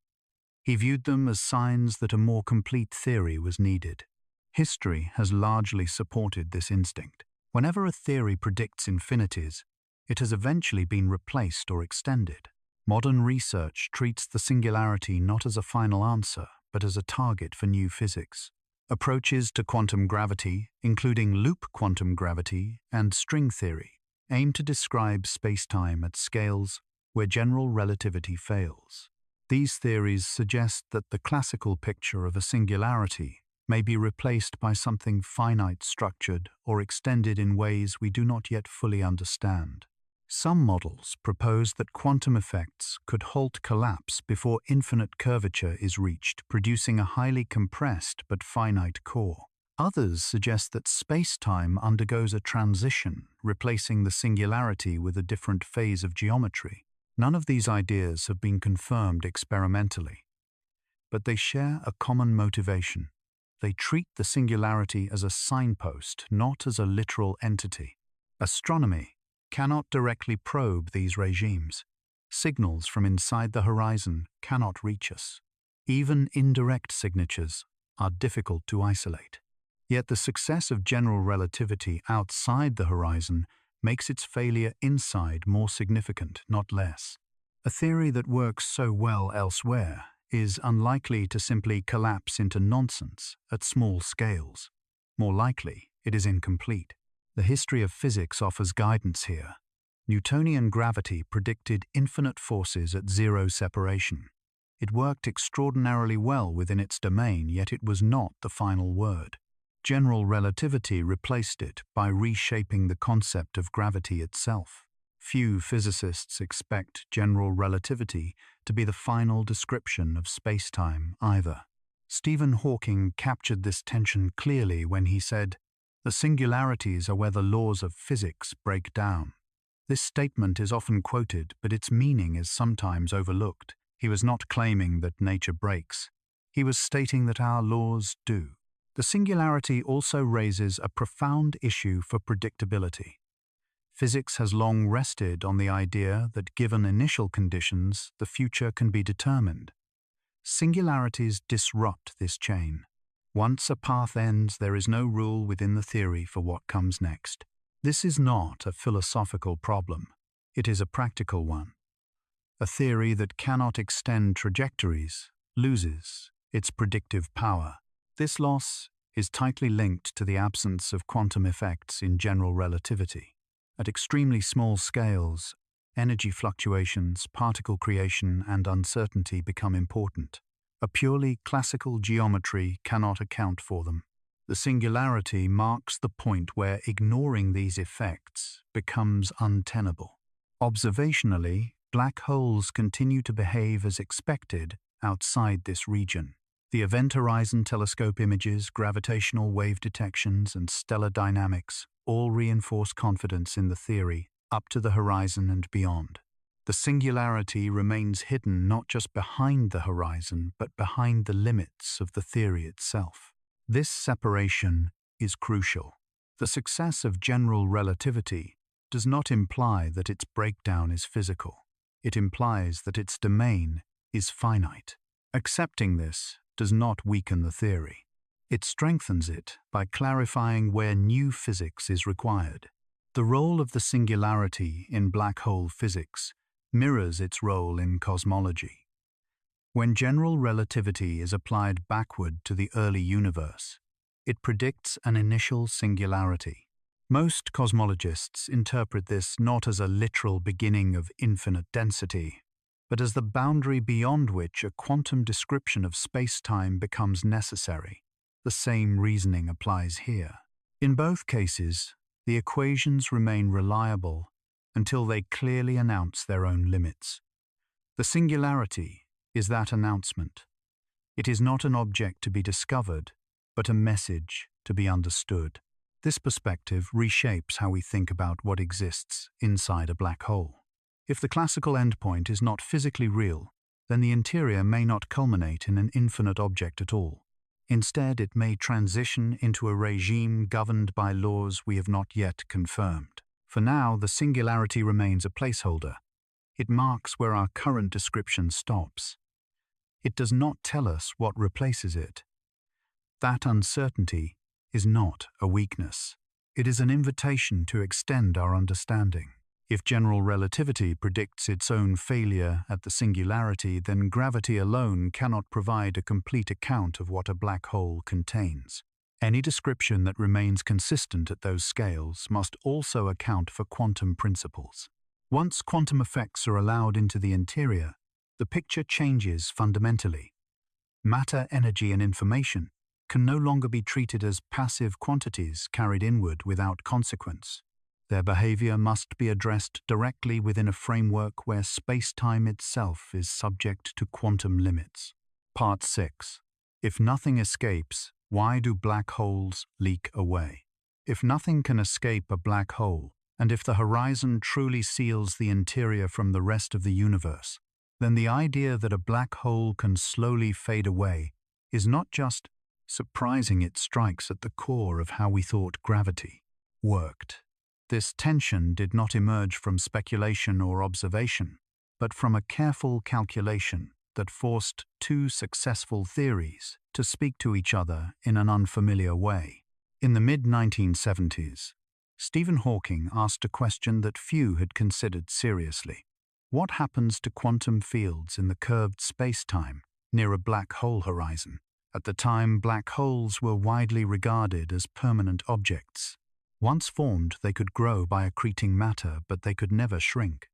He viewed them as signs that a more complete theory was needed. History has largely supported this instinct. Whenever a theory predicts infinities, it has eventually been replaced or extended. Modern research treats the singularity not as a final answer, but as a target for new physics. Approaches to quantum gravity, including loop quantum gravity and string theory, aim to describe spacetime at scales where general relativity fails. These theories suggest that the classical picture of a singularity may be replaced by something finite structured or extended in ways we do not yet fully understand. Some models propose that quantum effects could halt collapse before infinite curvature is reached, producing a highly compressed but finite core. Others suggest that space-time undergoes a transition, replacing the singularity with a different phase of geometry. None of these ideas have been confirmed experimentally, but they share a common motivation. They treat the singularity as a signpost, not as a literal entity. Astronomy cannot directly probe these regimes. Signals from inside the horizon cannot reach us. Even indirect signatures are difficult to isolate. Yet the success of general relativity outside the horizon makes its failure inside more significant, not less. A theory that works so well elsewhere is unlikely to simply collapse into nonsense at small scales. More likely, it is incomplete. The history of physics offers guidance here. Newtonian gravity predicted infinite forces at zero separation. It worked extraordinarily well within its domain, yet it was not the final word. General relativity replaced it by reshaping the concept of gravity itself. Few physicists expect general relativity to be the final description of spacetime either. Stephen Hawking captured this tension clearly when he said, "The singularities are where the laws of physics break down." This statement is often quoted, but its meaning is sometimes overlooked. He was not claiming that nature breaks. He was stating that our laws do. The singularity also raises a profound issue for predictability. Physics has long rested on the idea that given initial conditions, the future can be determined. Singularities disrupt this chain. Once a path ends, there is no rule within the theory for what comes next. This is not a philosophical problem. It is a practical one. A theory that cannot extend trajectories loses its predictive power. This loss is tightly linked to the absence of quantum effects in general relativity. At extremely small scales, energy fluctuations, particle creation, and uncertainty become important. A purely classical geometry cannot account for them. The singularity marks the point where ignoring these effects becomes untenable. Observationally, black holes continue to behave as expected outside this region. The Event Horizon Telescope images, gravitational wave detections, and stellar dynamics all reinforce confidence in the theory up to the horizon and beyond. The singularity remains hidden not just behind the horizon, but behind the limits of the theory itself. This separation is crucial. The success of general relativity does not imply that its breakdown is physical. It implies that its domain is finite. Accepting this does not weaken the theory. It strengthens it by clarifying where new physics is required. The role of the singularity in black hole physics mirrors its role in cosmology. When general relativity is applied backward to the early universe, it predicts an initial singularity. Most cosmologists interpret this not as a literal beginning of infinite density, but as the boundary beyond which a quantum description of space-time becomes necessary. The same reasoning applies here. In both cases, the equations remain reliable until they clearly announce their own limits. The singularity is that announcement. It is not an object to be discovered, but a message to be understood. This perspective reshapes how we think about what exists inside a black hole. If the classical endpoint is not physically real, then the interior may not culminate in an infinite object at all. Instead, it may transition into a regime governed by laws we have not yet confirmed. For now, the singularity remains a placeholder. It marks where our current description stops. It does not tell us what replaces it. That uncertainty is not a weakness. It is an invitation to extend our understanding. If general relativity predicts its own failure at the singularity, then gravity alone cannot provide a complete account of what a black hole contains. Any description that remains consistent at those scales must also account for quantum principles. Once quantum effects are allowed into the interior, the picture changes fundamentally. Matter, energy, and information can no longer be treated as passive quantities carried inward without consequence. Their behavior must be addressed directly within a framework where space-time itself is subject to quantum limits. Part 6. If nothing escapes, why do black holes leak away? If nothing can escape a black hole, and if the horizon truly seals the interior from the rest of the universe, then the idea that a black hole can slowly fade away is not just surprising, it strikes at the core of how we thought gravity worked. This tension did not emerge from speculation or observation, but from a careful calculation that forced two successful theories to speak to each other in an unfamiliar way. In the mid-1970s, Stephen Hawking asked a question that few had considered seriously. What happens to quantum fields in the curved space-time near a black hole horizon? At the time, black holes were widely regarded as permanent objects. Once formed, they could grow by accreting matter, but they could never shrink.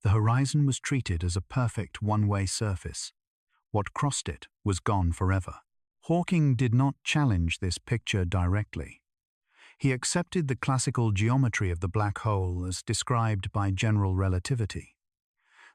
The horizon was treated as a perfect one-way surface. What crossed it was gone forever. Hawking did not challenge this picture directly. He accepted the classical geometry of the black hole as described by general relativity.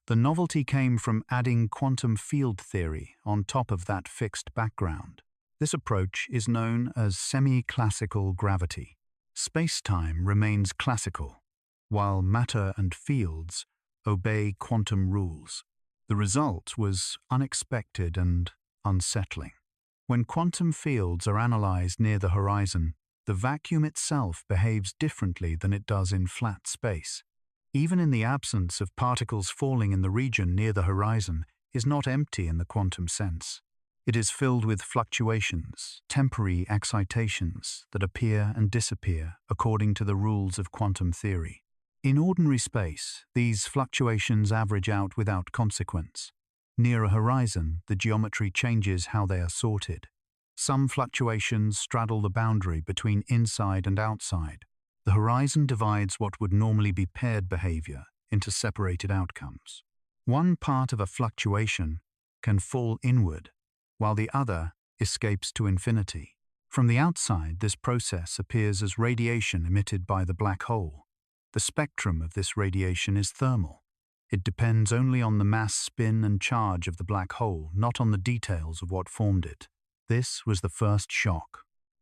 The novelty came from adding quantum field theory on top of that fixed background. This approach is known as semi-classical gravity. Space-time remains classical, while matter and fields obey quantum rules. The result was unexpected and unsettling. When quantum fields are analyzed near the horizon, the vacuum itself behaves differently than it does in flat space. Even in the absence of particles, falling in the region near the horizon is not empty in the quantum sense. It is filled with fluctuations, temporary excitations that appear and disappear according to the rules of quantum theory. In ordinary space, these fluctuations average out without consequence. Near a horizon, the geometry changes how they are sorted. Some fluctuations straddle the boundary between inside and outside. The horizon divides what would normally be paired behavior into separated outcomes. One part of a fluctuation can fall inward, while the other escapes to infinity. From the outside, this process appears as radiation emitted by the black hole. The spectrum of this radiation is thermal. It depends only on the mass, spin, and charge of the black hole, not on the details of what formed it. This was the first shock.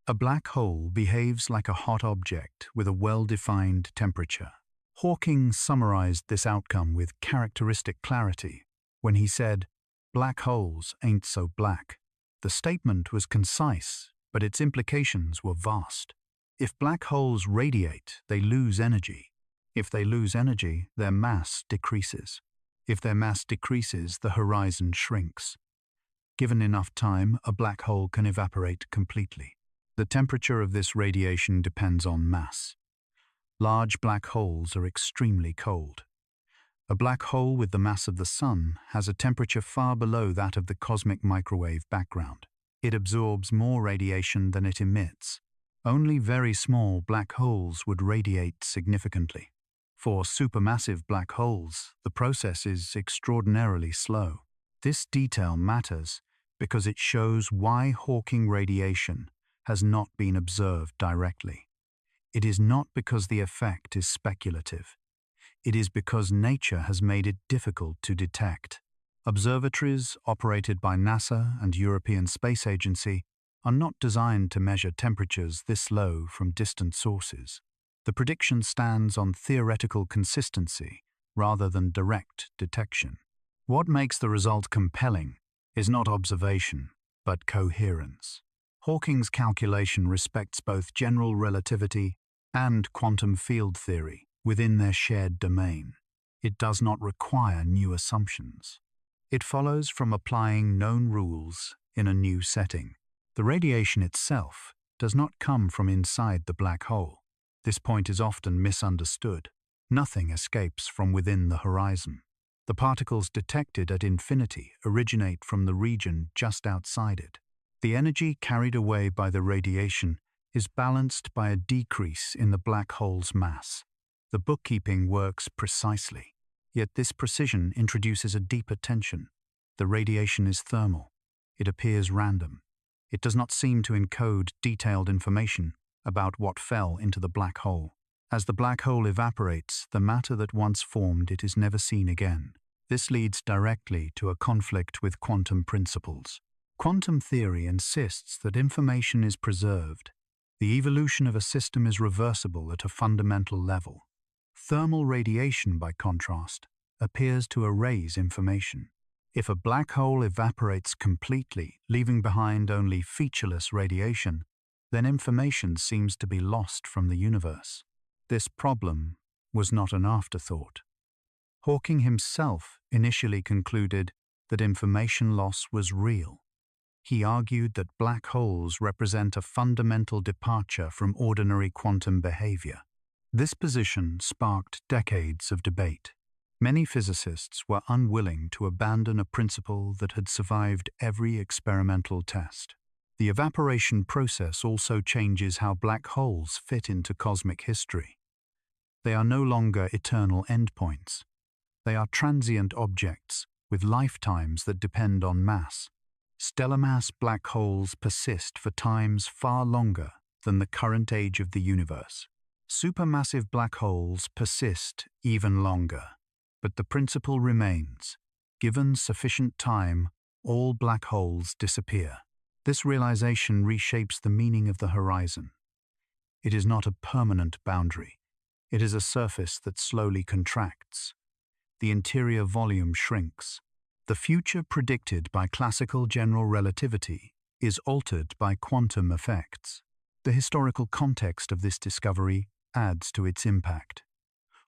A black hole behaves like a hot object with a well-defined temperature. Hawking summarized this outcome with characteristic clarity when he said, "Black holes ain't so black." The statement was concise, but its implications were vast. If black holes radiate, they lose energy. If they lose energy, their mass decreases. If their mass decreases, the horizon shrinks. Given enough time, a black hole can evaporate completely. The temperature of this radiation depends on mass. Large black holes are extremely cold. A black hole with the mass of the Sun has a temperature far below that of the cosmic microwave background. It absorbs more radiation than it emits. Only very small black holes would radiate significantly. For supermassive black holes, the process is extraordinarily slow. This detail matters because it shows why Hawking radiation has not been observed directly. It is not because the effect is speculative. It is because nature has made it difficult to detect. Observatories operated by NASA and European Space Agency are not designed to measure temperatures this low from distant sources. The prediction stands on theoretical consistency rather than direct detection. What makes the result compelling is not observation, but coherence. Hawking's calculation respects both general relativity and quantum field theory within their shared domain. It does not require new assumptions. It follows from applying known rules in a new setting. The radiation itself does not come from inside the black hole. This point is often misunderstood. Nothing escapes from within the horizon. The particles detected at infinity originate from the region just outside it. The energy carried away by the radiation is balanced by a decrease in the black hole's mass. The bookkeeping works precisely, yet this precision introduces a deeper tension. The radiation is thermal. It appears random. It does not seem to encode detailed information about what fell into the black hole. As the black hole evaporates, the matter that once formed it is never seen again. This leads directly to a conflict with quantum principles. Quantum theory insists that information is preserved. The evolution of a system is reversible at a fundamental level. Thermal radiation, by contrast, appears to erase information. If a black hole evaporates completely, leaving behind only featureless radiation, then information seems to be lost from the universe. This problem was not an afterthought. Hawking himself initially concluded that information loss was real. He argued that black holes represent a fundamental departure from ordinary quantum behavior. This position sparked decades of debate. Many physicists were unwilling to abandon a principle that had survived every experimental test. The evaporation process also changes how black holes fit into cosmic history. They are no longer eternal endpoints. They are transient objects with lifetimes that depend on mass. Stellar mass black holes persist for times far longer than the current age of the universe. Supermassive black holes persist even longer. But the principle remains. Given sufficient time, all black holes disappear. This realization reshapes the meaning of the horizon. It is not a permanent boundary. It is a surface that slowly contracts. The interior volume shrinks. The future predicted by classical general relativity is altered by quantum effects. The historical context of this discovery adds to its impact.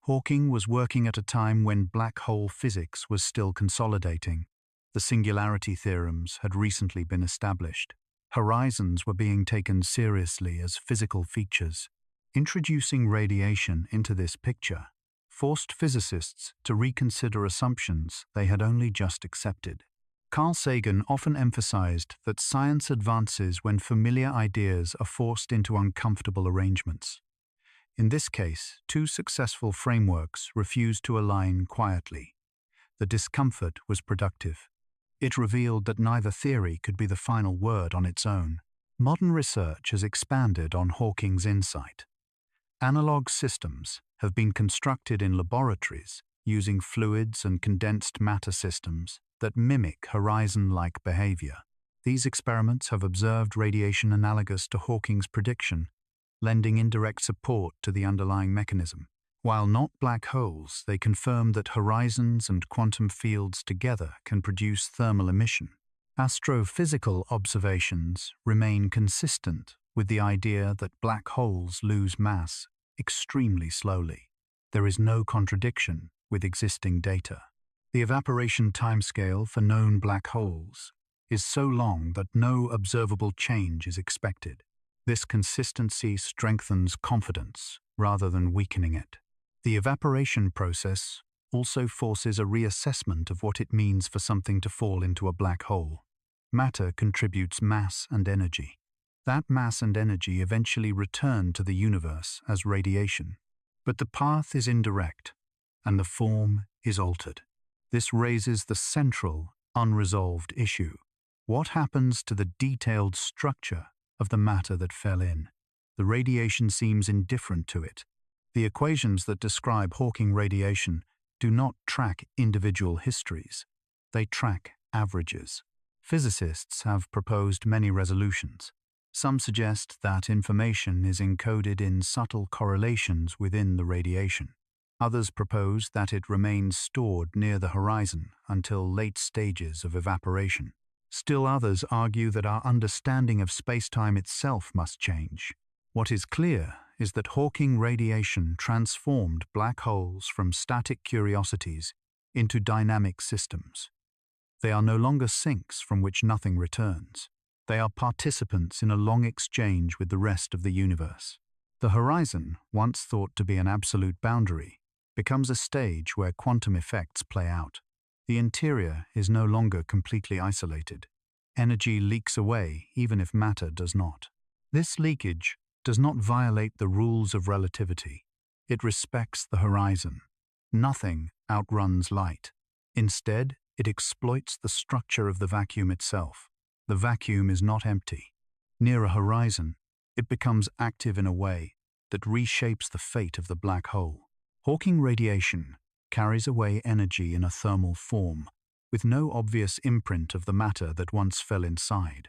Hawking was working at a time when black hole physics was still consolidating. The singularity theorems had recently been established. Horizons were being taken seriously as physical features. Introducing radiation into this picture forced physicists to reconsider assumptions they had only just accepted. Carl Sagan often emphasized that science advances when familiar ideas are forced into uncomfortable arrangements. In this case, two successful frameworks refused to align quietly. The discomfort was productive. It revealed that neither theory could be the final word on its own. Modern research has expanded on Hawking's insight. Analog systems have been constructed in laboratories using fluids and condensed matter systems that mimic horizon-like behavior. These experiments have observed radiation analogous to Hawking's prediction, lending indirect support to the underlying mechanism. While not black holes, they confirm that horizons and quantum fields together can produce thermal emission. Astrophysical observations remain consistent with the idea that black holes lose mass extremely slowly. There is no contradiction with existing data. The evaporation timescale for known black holes is so long that no observable change is expected. This consistency strengthens confidence rather than weakening it. The evaporation process also forces a reassessment of what it means for something to fall into a black hole. Matter contributes mass and energy. That mass and energy eventually return to the universe as radiation. But the path is indirect, and the form is altered. This raises the central, unresolved issue. What happens to the detailed structure of the matter that fell in? The radiation seems indifferent to it. The equations that describe Hawking radiation do not track individual histories. They track averages. Physicists have proposed many resolutions. Some suggest that information is encoded in subtle correlations within the radiation. Others propose that it remains stored near the horizon until late stages of evaporation. Still others argue that our understanding of spacetime itself must change. What is clear is that Hawking radiation transformed black holes from static curiosities into dynamic systems. They are no longer sinks from which nothing returns. They are participants in a long exchange with the rest of the universe. The horizon, once thought to be an absolute boundary, becomes a stage where quantum effects play out. The interior is no longer completely isolated. Energy leaks away even if matter does not. This leakage does not violate the rules of relativity. It respects the horizon. Nothing outruns light. Instead, it exploits the structure of the vacuum itself. The vacuum is not empty. Near a horizon, it becomes active in a way that reshapes the fate of the black hole. Hawking radiation carries away energy in a thermal form, with no obvious imprint of the matter that once fell inside.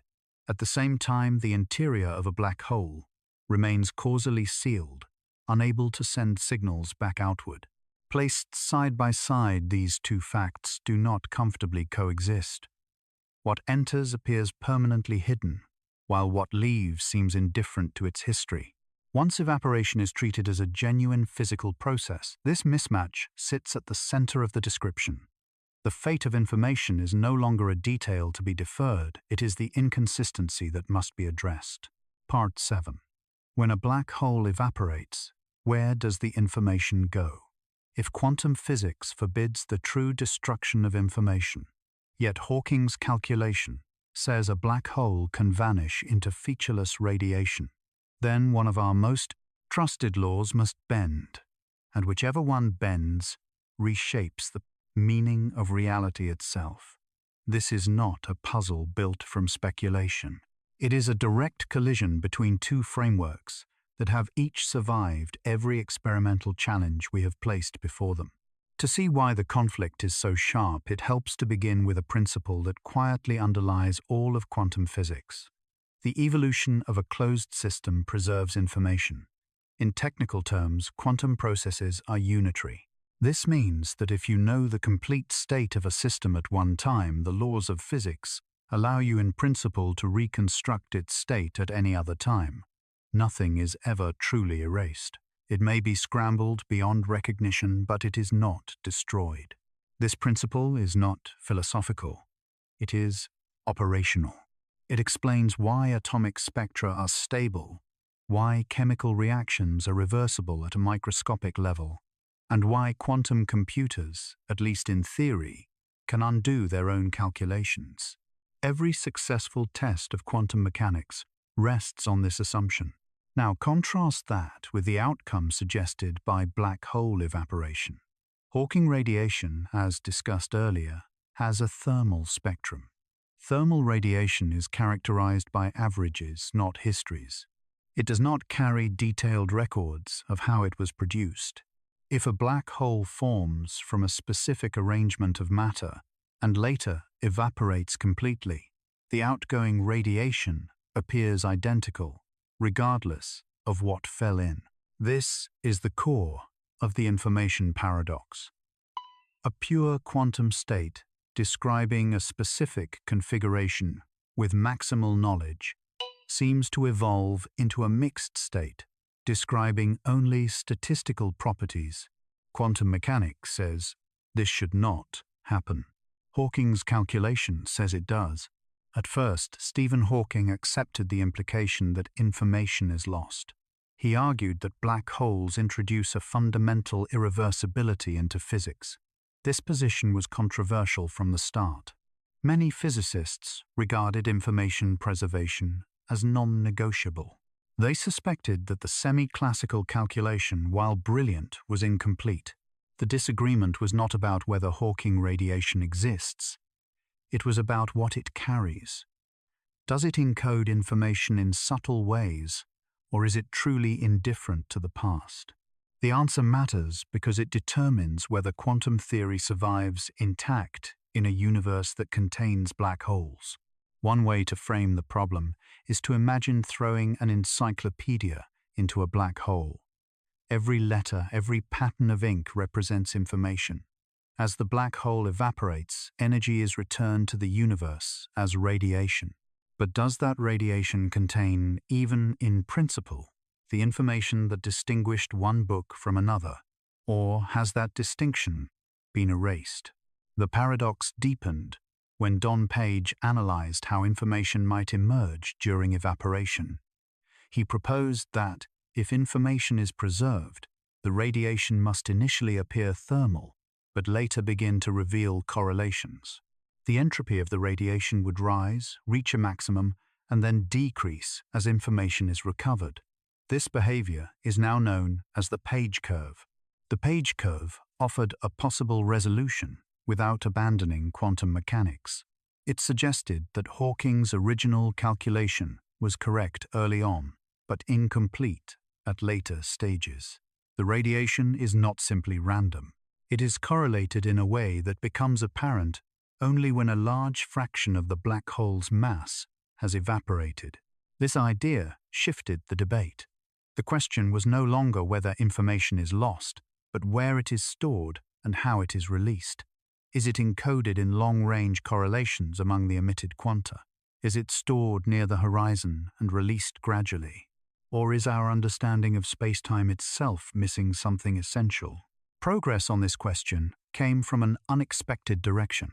At the same time, the interior of a black hole remains causally sealed, unable to send signals back outward. Placed side by side, these two facts do not comfortably coexist. What enters appears permanently hidden, while what leaves seems indifferent to its history. Once evaporation is treated as a genuine physical process, this mismatch sits at the center of the description. The fate of information is no longer a detail to be deferred, it is the inconsistency that must be addressed. Part 7. When a black hole evaporates, where does the information go? If quantum physics forbids the true destruction of information, yet Hawking's calculation says a black hole can vanish into featureless radiation, then one of our most trusted laws must bend, and whichever one bends reshapes the meaning of reality itself. This is not a puzzle built from speculation. It is a direct collision between two frameworks that have each survived every experimental challenge we have placed before them. To see why the conflict is so sharp, it helps to begin with a principle that quietly underlies all of quantum physics. The evolution of a closed system preserves information. In technical terms, quantum processes are unitary. This means that if you know the complete state of a system at one time, the laws of physics allow you in principle to reconstruct its state at any other time. Nothing is ever truly erased. It may be scrambled beyond recognition, but it is not destroyed. This principle is not philosophical. It is operational. It explains why atomic spectra are stable, why chemical reactions are reversible at a microscopic level, and why quantum computers, at least in theory, can undo their own calculations. Every successful test of quantum mechanics rests on this assumption. Now contrast that with the outcome suggested by black hole evaporation. Hawking radiation, as discussed earlier, has a thermal spectrum. Thermal radiation is characterized by averages, not histories. It does not carry detailed records of how it was produced. If a black hole forms from a specific arrangement of matter and later evaporates completely, the outgoing radiation appears identical, regardless of what fell in. This is the core of the information paradox. A pure quantum state describing a specific configuration with maximal knowledge seems to evolve into a mixed state describing only statistical properties. Quantum mechanics says this should not happen. Hawking's calculation says it does. At first, Stephen Hawking accepted the implication that information is lost. He argued that black holes introduce a fundamental irreversibility into physics. This position was controversial from the start. Many physicists regarded information preservation as non-negotiable. They suspected that the semi-classical calculation, while brilliant, was incomplete. The disagreement was not about whether Hawking radiation exists. It was about what it carries. Does it encode information in subtle ways, or is it truly indifferent to the past? The answer matters because it determines whether quantum theory survives intact in a universe that contains black holes. One way to frame the problem is to imagine throwing an encyclopedia into a black hole. Every letter, every pattern of ink represents information. As the black hole evaporates, energy is returned to the universe as radiation. But does that radiation contain, even in principle, the information that distinguished one book from another? Or has that distinction been erased? The paradox deepened when Don Page analyzed how information might emerge during evaporation. He proposed that, if information is preserved, the radiation must initially appear thermal, but later begin to reveal correlations. The entropy of the radiation would rise, reach a maximum, and then decrease as information is recovered. This behavior is now known as the Page curve. The Page curve offered a possible resolution without abandoning quantum mechanics. It suggested that Hawking's original calculation was correct early on, but incomplete at later stages. The radiation is not simply random. It is correlated in a way that becomes apparent only when a large fraction of the black hole's mass has evaporated. This idea shifted the debate. The question was no longer whether information is lost, but where it is stored and how it is released. Is it encoded in long-range correlations among the emitted quanta? Is it stored near the horizon and released gradually? Or is our understanding of spacetime itself missing something essential? Progress on this question came from an unexpected direction.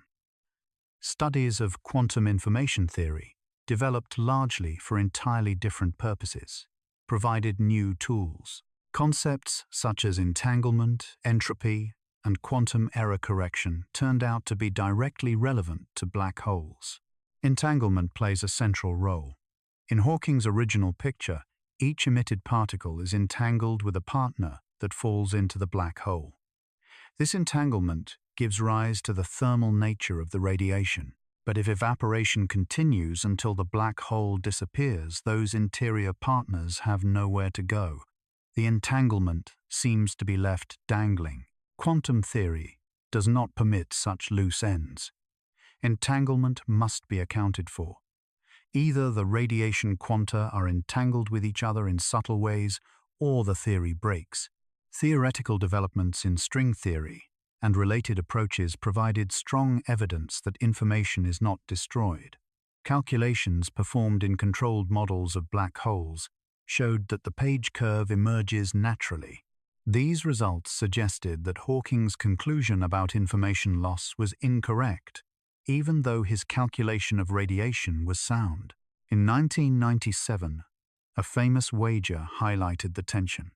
Studies of quantum information theory, developed largely for entirely different purposes, provided new tools. Concepts such as entanglement, entropy, and quantum error correction turned out to be directly relevant to black holes. Entanglement plays a central role. In Hawking's original picture, each emitted particle is entangled with a partner that falls into the black hole. This entanglement gives rise to the thermal nature of the radiation, but if evaporation continues until the black hole disappears, those interior partners have nowhere to go. The entanglement seems to be left dangling. Quantum theory does not permit such loose ends. Entanglement must be accounted for. Either the radiation quanta are entangled with each other in subtle ways, or the theory breaks. Theoretical developments in string theory and related approaches provided strong evidence that information is not destroyed. Calculations performed in controlled models of black holes showed that the Page curve emerges naturally. These results suggested that Hawking's conclusion about information loss was incorrect, even though his calculation of radiation was sound. In 1997, a famous wager highlighted the tension.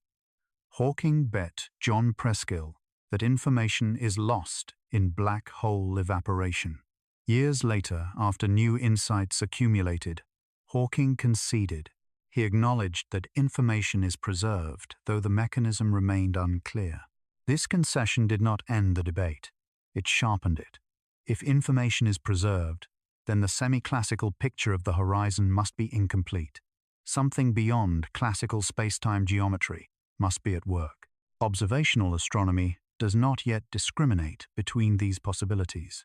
Hawking bet John Preskill that information is lost in black hole evaporation. Years later, after new insights accumulated, Hawking conceded. He acknowledged that information is preserved, though the mechanism remained unclear. This concession did not end the debate. It sharpened it. If information is preserved, then the semi-classical picture of the horizon must be incomplete. Something beyond classical spacetime geometry must be at work. Observational astronomy does not yet discriminate between these possibilities.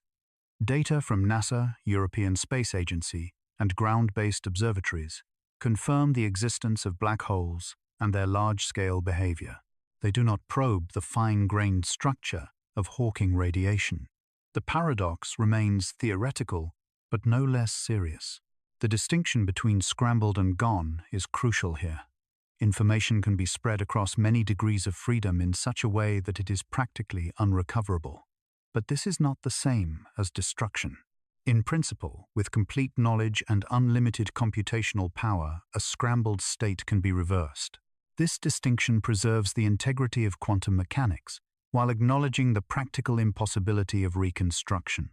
Data from NASA, European Space Agency, and ground-based observatories confirm the existence of black holes and their large-scale behavior. They do not probe the fine-grained structure of Hawking radiation. The paradox remains theoretical, but no less serious. The distinction between scrambled and gone is crucial here. Information can be spread across many degrees of freedom in such a way that it is practically unrecoverable. But this is not the same as destruction. In principle, with complete knowledge and unlimited computational power, a scrambled state can be reversed. This distinction preserves the integrity of quantum mechanics, while acknowledging the practical impossibility of reconstruction.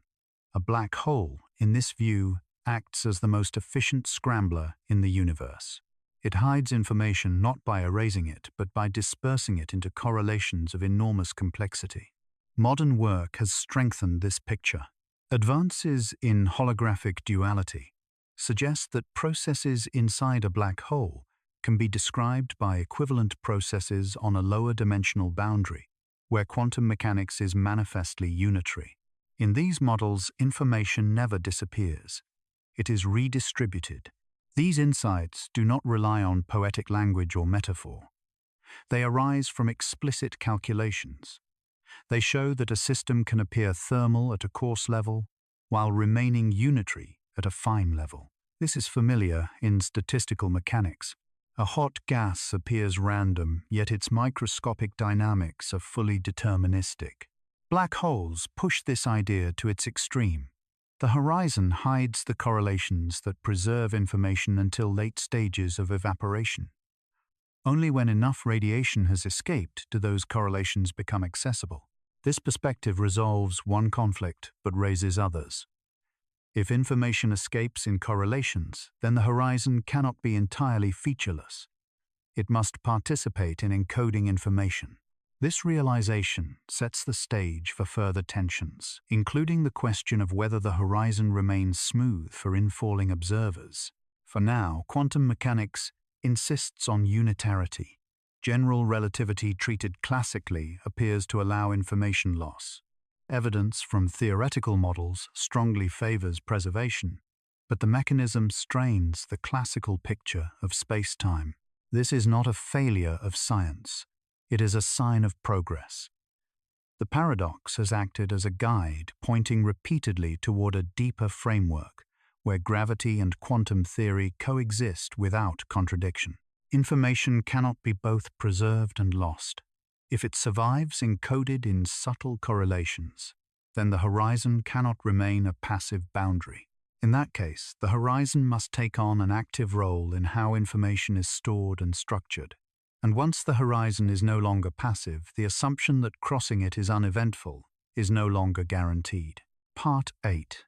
A black hole, in this view, acts as the most efficient scrambler in the universe. It hides information not by erasing it, but by dispersing it into correlations of enormous complexity. Modern work has strengthened this picture. Advances in holographic duality suggest that processes inside a black hole can be described by equivalent processes on a lower dimensional boundary, where quantum mechanics is manifestly unitary. In these models, information never disappears. It is redistributed. These insights do not rely on poetic language or metaphor. They arise from explicit calculations. They show that a system can appear thermal at a coarse level while remaining unitary at a fine level. This is familiar in statistical mechanics. A hot gas appears random, yet its microscopic dynamics are fully deterministic. Black holes push this idea to its extreme. The horizon hides the correlations that preserve information until late stages of evaporation. Only when enough radiation has escaped do those correlations become accessible. This perspective resolves one conflict but raises others. If information escapes in correlations, then the horizon cannot be entirely featureless. It must participate in encoding information. This realization sets the stage for further tensions, including the question of whether the horizon remains smooth for infalling observers. For now, quantum mechanics insists on unitarity. General relativity treated classically appears to allow information loss. Evidence from theoretical models strongly favors preservation, but the mechanism strains the classical picture of space-time. This is not a failure of science. It is a sign of progress. The paradox has acted as a guide pointing repeatedly toward a deeper framework where gravity and quantum theory coexist without contradiction. Information cannot be both preserved and lost. If it survives encoded in subtle correlations, then the horizon cannot remain a passive boundary. In that case, the horizon must take on an active role in how information is stored and structured. And once the horizon is no longer passive, the assumption that crossing it is uneventful is no longer guaranteed. Part 8.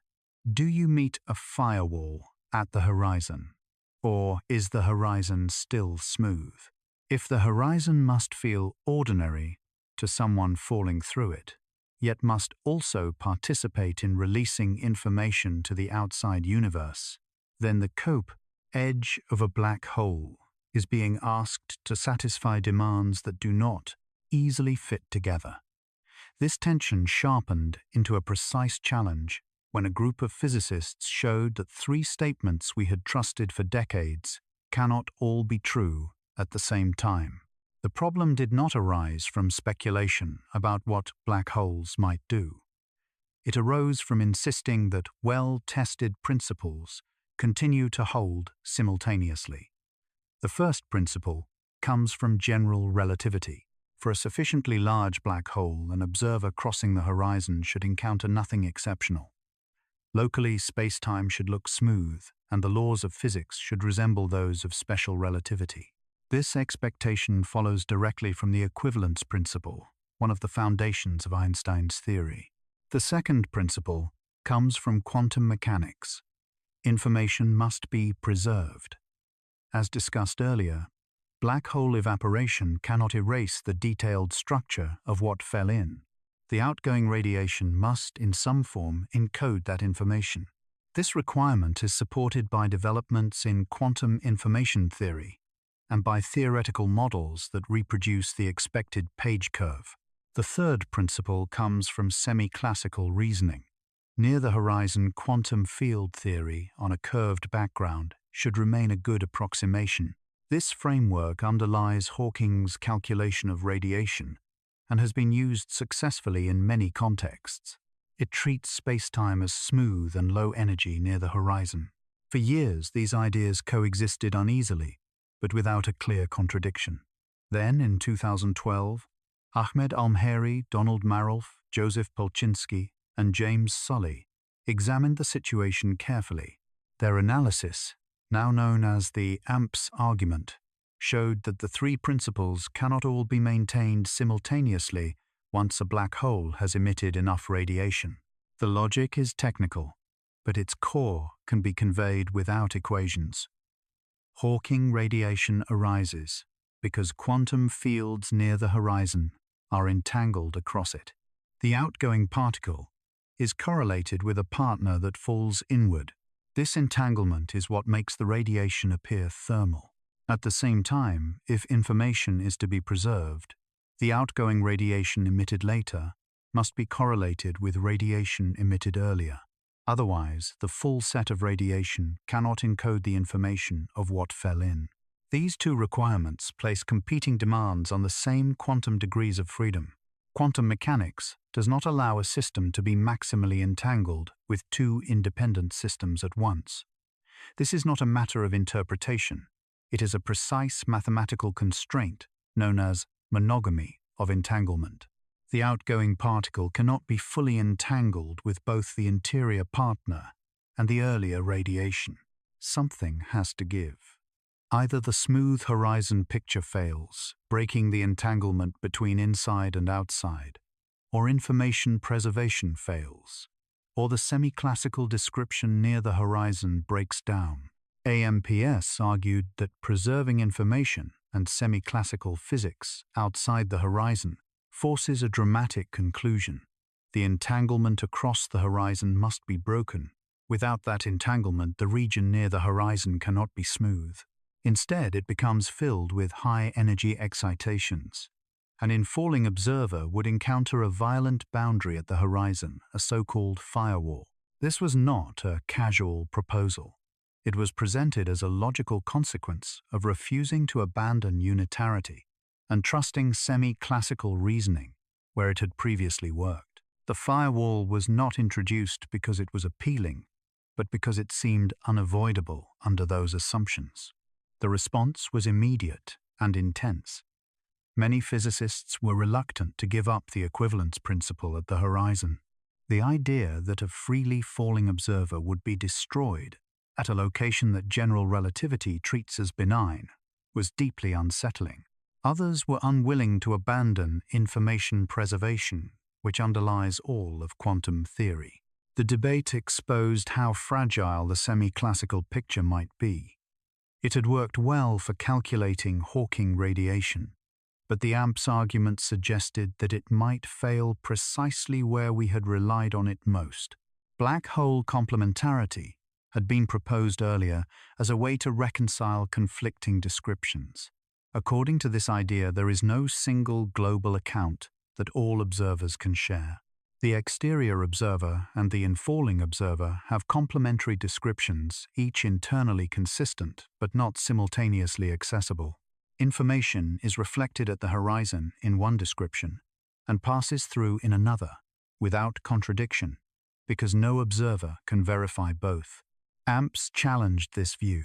Do you meet a firewall at the horizon? Or is the horizon still smooth? If the horizon must feel ordinary to someone falling through it, yet must also participate in releasing information to the outside universe, then the cope edge of a black hole is being asked to satisfy demands that do not easily fit together. This tension sharpened into a precise challenge when a group of physicists showed that three statements we had trusted for decades cannot all be true at the same time. The problem did not arise from speculation about what black holes might do. It arose from insisting that well-tested principles continue to hold simultaneously. The first principle comes from general relativity. For a sufficiently large black hole, an observer crossing the horizon should encounter nothing exceptional. Locally, space-time should look smooth, and the laws of physics should resemble those of special relativity. This expectation follows directly from the equivalence principle, one of the foundations of Einstein's theory. The second principle comes from quantum mechanics. Information must be preserved. As discussed earlier, black hole evaporation cannot erase the detailed structure of what fell in. The outgoing radiation must, in some form, encode that information. This requirement is supported by developments in quantum information theory and by theoretical models that reproduce the expected page curve. The third principle comes from semi-classical reasoning. Near the horizon, quantum field theory on a curved background should remain a good approximation. This framework underlies Hawking's calculation of radiation and has been used successfully in many contexts. It treats spacetime as smooth and low energy near the horizon. For years, these ideas coexisted uneasily, but without a clear contradiction. Then, in 2012, Ahmed Almheri, Donald Marolf, Joseph Polchinski, and James Sully examined the situation carefully. Their analysis, now known as the AMPS argument, showed that the three principles cannot all be maintained simultaneously once a black hole has emitted enough radiation. The logic is technical, but its core can be conveyed without equations. Hawking radiation arises because quantum fields near the horizon are entangled across it. The outgoing particle is correlated with a partner that falls inward. This entanglement is what makes the radiation appear thermal. At the same time, if information is to be preserved, the outgoing radiation emitted later must be correlated with radiation emitted earlier. Otherwise, the full set of radiation cannot encode the information of what fell in. These two requirements place competing demands on the same quantum degrees of freedom. Quantum mechanics does not allow a system to be maximally entangled with two independent systems at once. This is not a matter of interpretation. It is a precise mathematical constraint known as monogamy of entanglement. The outgoing particle cannot be fully entangled with both the interior partner and the earlier radiation. Something has to give. Either the smooth horizon picture fails, breaking the entanglement between inside and outside, or information preservation fails, or the semi-classical description near the horizon breaks down. AMPS argued that preserving information and semi-classical physics outside the horizon forces a dramatic conclusion. The entanglement across the horizon must be broken. Without that entanglement, the region near the horizon cannot be smooth. Instead, it becomes filled with high-energy excitations. An infalling observer would encounter a violent boundary at the horizon, a so-called firewall. This was not a casual proposal. It was presented as a logical consequence of refusing to abandon unitarity and trusting semi-classical reasoning where it had previously worked. The firewall was not introduced because it was appealing, but because it seemed unavoidable under those assumptions. The response was immediate and intense. Many physicists were reluctant to give up the equivalence principle at the horizon. The idea that a freely falling observer would be destroyed at a location that general relativity treats as benign was deeply unsettling. Others were unwilling to abandon information preservation, which underlies all of quantum theory. The debate exposed how fragile the semi-classical picture might be. It had worked well for calculating Hawking radiation, but the AMPS argument suggested that it might fail precisely where we had relied on it most. Black hole complementarity had been proposed earlier as a way to reconcile conflicting descriptions. According to this idea, there is no single global account that all observers can share. The exterior observer and the infalling observer have complementary descriptions, each internally consistent but not simultaneously accessible. Information is reflected at the horizon in one description and passes through in another, without contradiction, because no observer can verify both. AMPS challenged this view.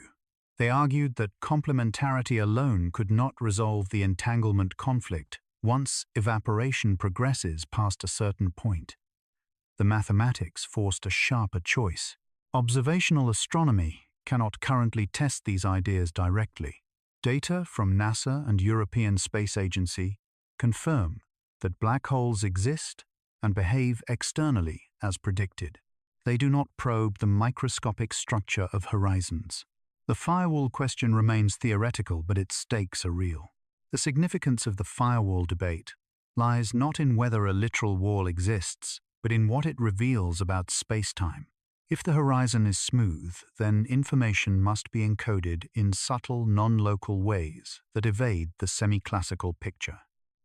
They argued that complementarity alone could not resolve the entanglement conflict once evaporation progresses past a certain point. The mathematics forced a sharper choice. Observational astronomy cannot currently test these ideas directly. Data from NASA and European Space Agency confirm that black holes exist and behave externally as predicted. They do not probe the microscopic structure of horizons. The firewall question remains theoretical, but its stakes are real. The significance of the firewall debate lies not in whether a literal wall exists, but in what it reveals about spacetime. If the horizon is smooth, then information must be encoded in subtle, non-local ways that evade the semi-classical picture.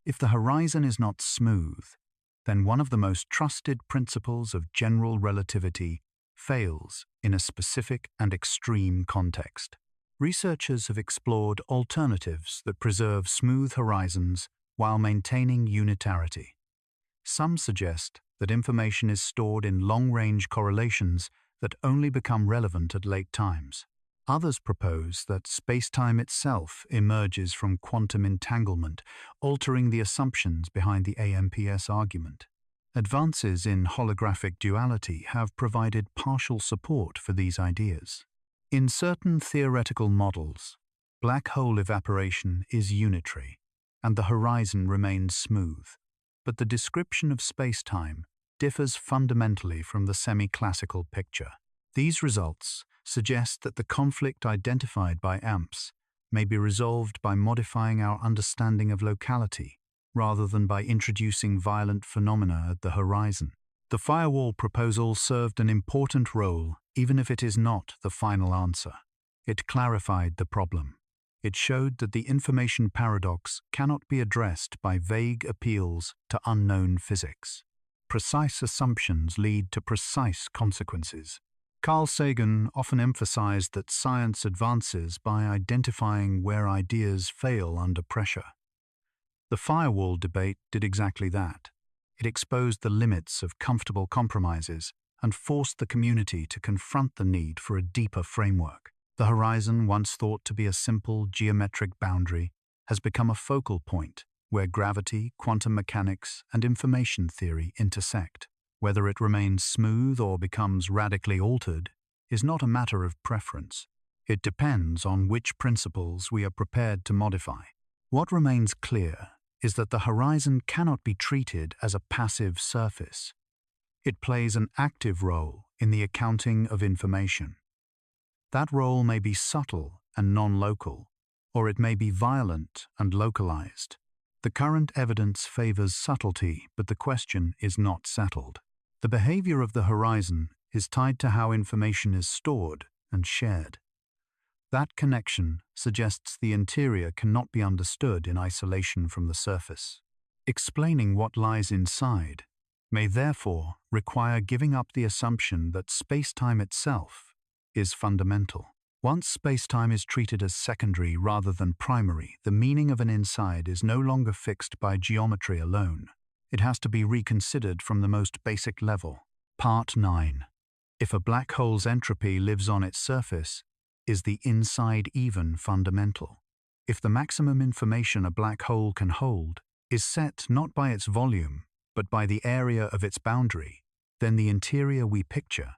If the horizon is not smooth, then one of the most trusted principles of general relativity fails in a specific and extreme context. Researchers have explored alternatives that preserve smooth horizons while maintaining unitarity. Some suggest that information is stored in long-range correlations that only become relevant at late times. Others propose that spacetime itself emerges from quantum entanglement, altering the assumptions behind the AMPS argument. Advances in holographic duality have provided partial support for these ideas. In certain theoretical models, black hole evaporation is unitary, and the horizon remains smooth, but the description of spacetime differs fundamentally from the semi-classical picture. These results suggest that the conflict identified by AMPS may be resolved by modifying our understanding of locality, rather than by introducing violent phenomena at the horizon. The firewall proposal served an important role, even if it is not the final answer. It clarified the problem. It showed that the information paradox cannot be addressed by vague appeals to unknown physics. Precise assumptions lead to precise consequences. Carl Sagan often emphasized that science advances by identifying where ideas fail under pressure. The firewall debate did exactly that. It exposed the limits of comfortable compromises and forced the community to confront the need for a deeper framework. The horizon, once thought to be a simple geometric boundary, has become a focal point where gravity, quantum mechanics, and information theory intersect. Whether it remains smooth or becomes radically altered is not a matter of preference. It depends on which principles we are prepared to modify. What remains clear is that the horizon cannot be treated as a passive surface. It plays an active role in the accounting of information. That role may be subtle and non-local, or it may be violent and localized. The current evidence favors subtlety, but the question is not settled. The behavior of the horizon is tied to how information is stored and shared. That connection suggests the interior cannot be understood in isolation from the surface. Explaining what lies inside may therefore require giving up the assumption that spacetime itself is fundamental. Once spacetime is treated as secondary rather than primary, the meaning of an inside is no longer fixed by geometry alone. It has to be reconsidered from the most basic level. Part 9. If a black hole's entropy lives on its surface, is the inside even fundamental? If the maximum information a black hole can hold is set not by its volume, but by the area of its boundary, then the interior we picture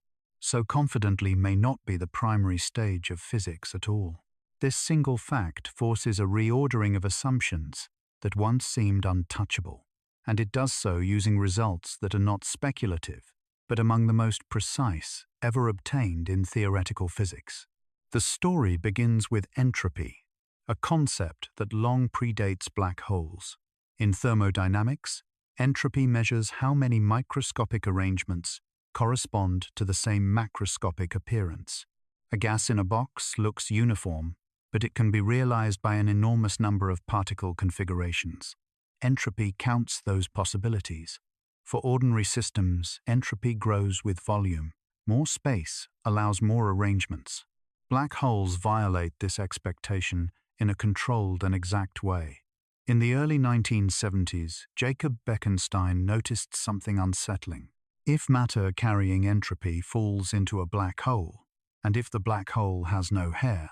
so confidently may not be the primary stage of physics at all. This single fact forces a reordering of assumptions that once seemed untouchable, and it does so using results that are not speculative, but among the most precise ever obtained in theoretical physics. The story begins with entropy, a concept that long predates black holes. In thermodynamics, entropy measures how many microscopic arrangements correspond to the same macroscopic appearance. A gas in a box looks uniform, but it can be realized by an enormous number of particle configurations. Entropy counts those possibilities. For ordinary systems, entropy grows with volume. More space allows more arrangements. Black holes violate this expectation in a controlled and exact way. In the early 1970s, Jacob Bekenstein noticed something unsettling. If matter carrying entropy falls into a black hole, and if the black hole has no hair,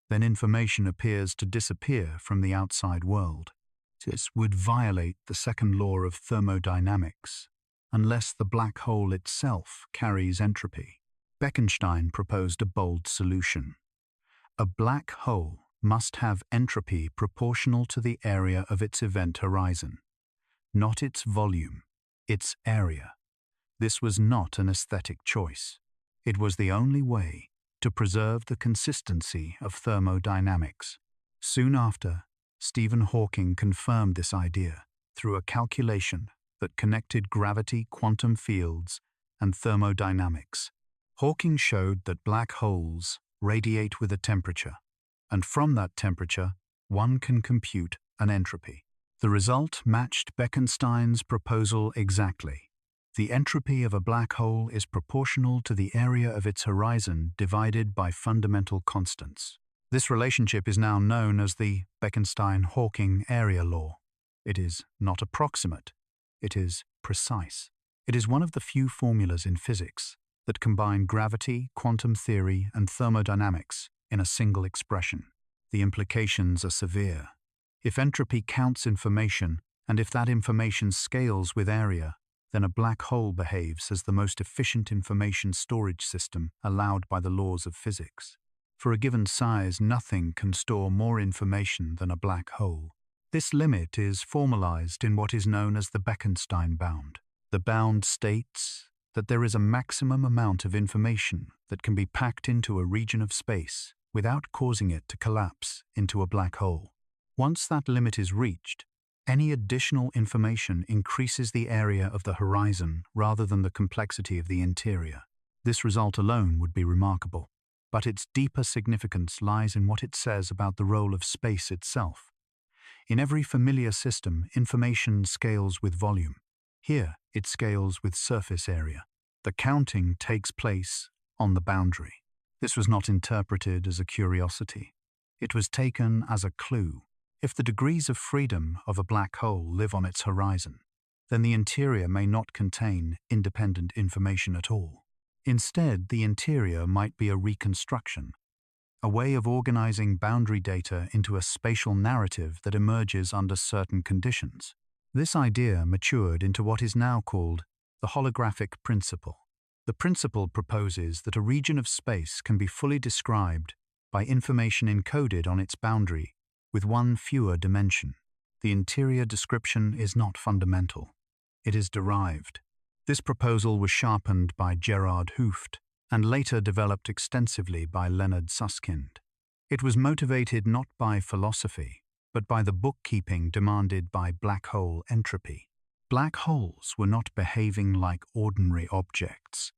then information appears to disappear from the outside world. This would violate the second law of thermodynamics, unless the black hole itself carries entropy. Bekenstein proposed a bold solution. A black hole must have entropy proportional to the area of its event horizon, not its volume, its area. This was not an aesthetic choice. It was the only way to preserve the consistency of thermodynamics. Soon after, Stephen Hawking confirmed this idea through a calculation that connected gravity, quantum fields, and thermodynamics. Hawking showed that black holes radiate with a temperature, and from that temperature, one can compute an entropy. The result matched Bekenstein's proposal exactly. The entropy of a black hole is proportional to the area of its horizon divided by fundamental constants. This relationship is now known as the Bekenstein-Hawking area law. It is not approximate, it is precise. It is one of the few formulas in physics that combine gravity, quantum theory, and thermodynamics in a single expression. The implications are severe. If entropy counts information, and if that information scales with area, then a black hole behaves as the most efficient information storage system allowed by the laws of physics. For a given size, nothing can store more information than a black hole. This limit is formalized in what is known as the Bekenstein bound. The bound states that there is a maximum amount of information that can be packed into a region of space without causing it to collapse into a black hole. Once that limit is reached, any additional information increases the area of the horizon rather than the complexity of the interior. This result alone would be remarkable, but its deeper significance lies in what it says about the role of space itself. In every familiar system, information scales with volume. Here, it scales with surface area. The counting takes place on the boundary. This was not interpreted as a curiosity. It was taken as a clue. If the degrees of freedom of a black hole live on its horizon, then the interior may not contain independent information at all. Instead, the interior might be a reconstruction, a way of organizing boundary data into a spatial narrative that emerges under certain conditions. This idea matured into what is now called the holographic principle. The principle proposes that a region of space can be fully described by information encoded on its boundary with one fewer dimension. The interior description is not fundamental. It is derived. This proposal was sharpened by Gerard Hooft and later developed extensively by Leonard Susskind. It was motivated not by philosophy, but by the bookkeeping demanded by black hole entropy. Black holes were not behaving like ordinary objects.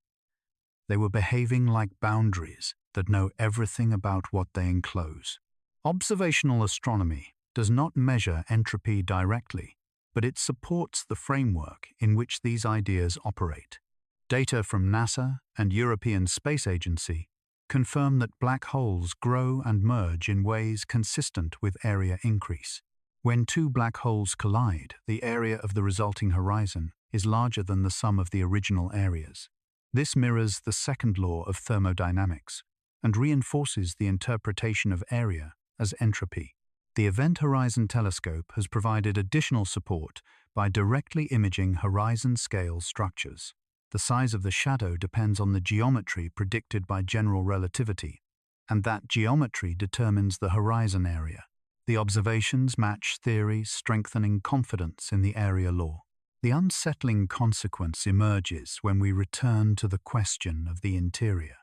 They were behaving like boundaries that know everything about what they enclose. Observational astronomy does not measure entropy directly, but it supports the framework in which these ideas operate. Data from NASA and European Space Agency confirm that black holes grow and merge in ways consistent with area increase. When two black holes collide, the area of the resulting horizon is larger than the sum of the original areas. This mirrors the second law of thermodynamics and reinforces the interpretation of area as entropy. The Event Horizon Telescope has provided additional support by directly imaging horizon-scale structures. The size of the shadow depends on the geometry predicted by general relativity, and that geometry determines the horizon area. The observations match theory, strengthening confidence in the area law. The unsettling consequence emerges when we return to the question of the interior.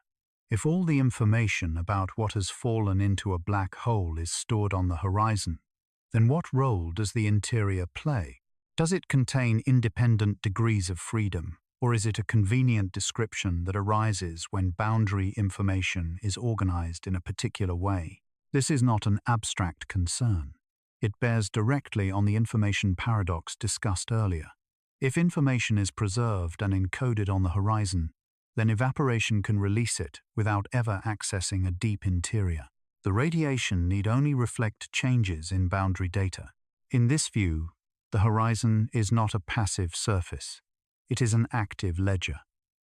If all the information about what has fallen into a black hole is stored on the horizon, then what role does the interior play? Does it contain independent degrees of freedom, or is it a convenient description that arises when boundary information is organized in a particular way? This is not an abstract concern. It bears directly on the information paradox discussed earlier. If information is preserved and encoded on the horizon, then evaporation can release it without ever accessing a deep interior. The radiation need only reflect changes in boundary data. In this view, the horizon is not a passive surface. It is an active ledger.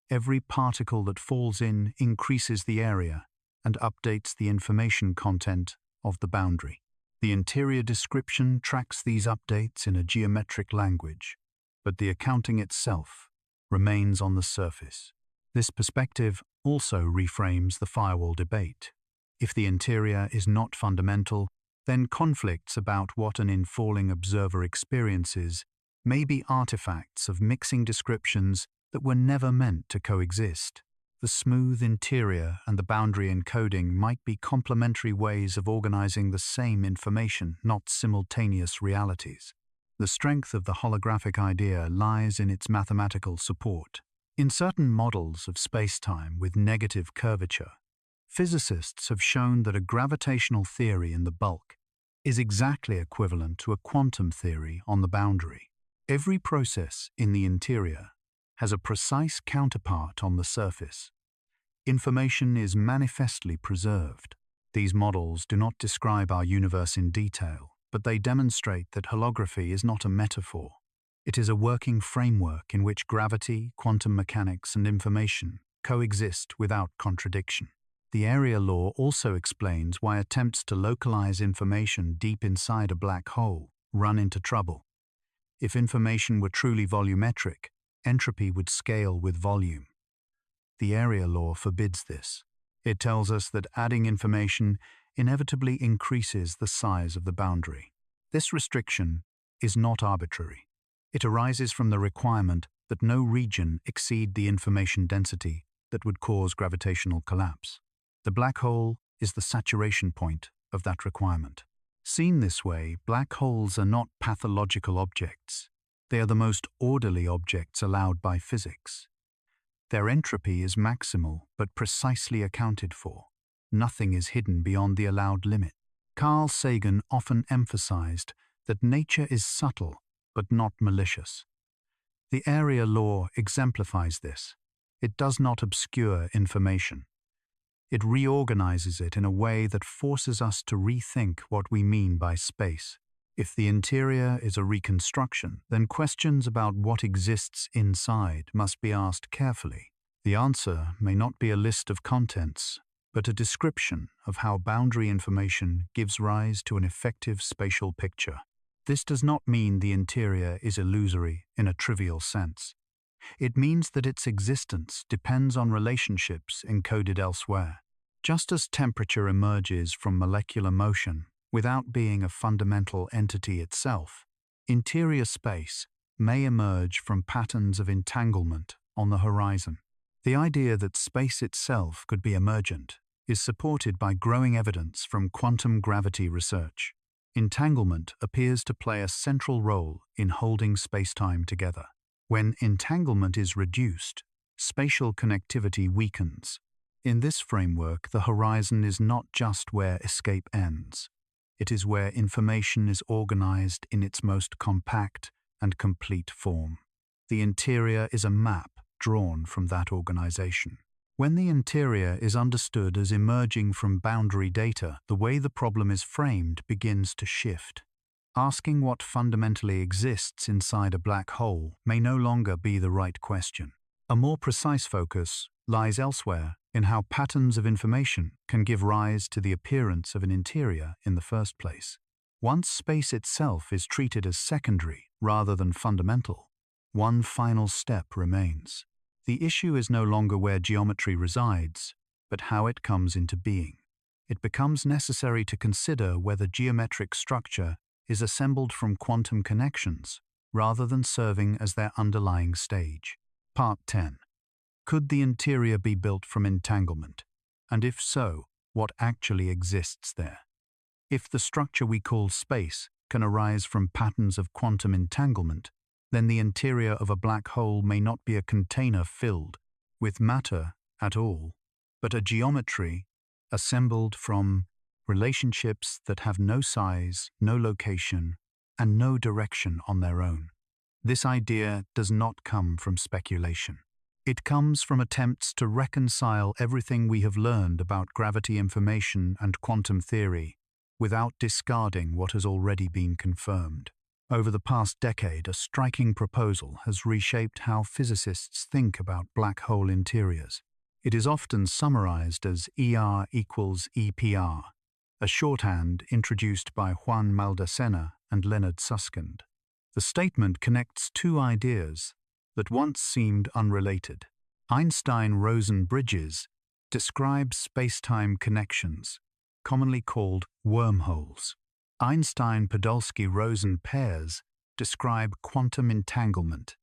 Every particle that falls in increases the area and updates the information content of the boundary. The interior description tracks these updates in a geometric language, but the accounting itself remains on the surface. This perspective also reframes the firewall debate. If the interior is not fundamental, then conflicts about what an infalling observer experiences may be artifacts of mixing descriptions that were never meant to coexist. The smooth interior and the boundary encoding might be complementary ways of organizing the same information, not simultaneous realities. The strength of the holographic idea lies in its mathematical support. In certain models of spacetime with negative curvature, physicists have shown that a gravitational theory in the bulk is exactly equivalent to a quantum theory on the boundary. Every process in the interior has a precise counterpart on the surface. Information is manifestly preserved. These models do not describe our universe in detail, but they demonstrate that holography is not a metaphor. It is a working framework in which gravity, quantum mechanics, and information coexist without contradiction. The area law also explains why attempts to localize information deep inside a black hole run into trouble. If information were truly volumetric, entropy would scale with volume. The area law forbids this. It tells us that adding information inevitably increases the size of the boundary. This restriction is not arbitrary. It arises from the requirement that no region exceed the information density that would cause gravitational collapse. The black hole is the saturation point of that requirement. Seen this way, black holes are not pathological objects. They are the most orderly objects allowed by physics. Their entropy is maximal but precisely accounted for. Nothing is hidden beyond the allowed limit. Carl Sagan often emphasized that nature is subtle but not malicious. The area law exemplifies this. It does not obscure information. It reorganizes it in a way that forces us to rethink what we mean by space. If the interior is a reconstruction, then questions about what exists inside must be asked carefully. The answer may not be a list of contents, but a description of how boundary information gives rise to an effective spatial picture. This does not mean the interior is illusory in a trivial sense. It means that its existence depends on relationships encoded elsewhere. Just as temperature emerges from molecular motion without being a fundamental entity itself, interior space may emerge from patterns of entanglement on the horizon. The idea that space itself could be emergent is supported by growing evidence from quantum gravity research. Entanglement appears to play a central role in holding spacetime together. When entanglement is reduced, spatial connectivity weakens. In this framework, the horizon is not just where escape ends. It is where information is organized in its most compact and complete form. The interior is a map drawn from that organization. When the interior is understood as emerging from boundary data, the way the problem is framed begins to shift. Asking what fundamentally exists inside a black hole may no longer be the right question. A more precise focus lies elsewhere in how patterns of information can give rise to the appearance of an interior in the first place. Once space itself is treated as secondary rather than fundamental, one final step remains. The issue is no longer where geometry resides, but how it comes into being. It becomes necessary to consider whether geometric structure is assembled from quantum connections rather than serving as their underlying stage. Part 10. Could the interior be built from entanglement? And if so, what actually exists there? If the structure we call space can arise from patterns of quantum entanglement, then the interior of a black hole may not be a container filled with matter at all, but a geometry assembled from relationships that have no size, no location, and no direction on their own. This idea does not come from speculation. It comes from attempts to reconcile everything we have learned about gravity information and quantum theory without discarding what has already been confirmed. Over the past decade, a striking proposal has reshaped how physicists think about black hole interiors. It is often summarized as ER equals EPR, a shorthand introduced by Juan Maldacena and Leonard Susskind. The statement connects two ideas that once seemed unrelated. Einstein-Rosen bridges describe spacetime connections, commonly called wormholes. Einstein-Podolsky-Rosen pairs describe quantum entanglement.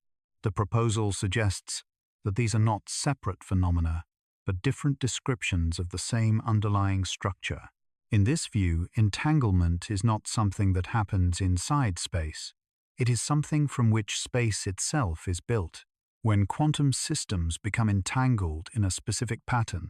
The proposal suggests that these are not separate phenomena, but different descriptions of the same underlying structure. In this view, entanglement is not something that happens inside space. It is something from which space itself is built. When quantum systems become entangled in a specific pattern,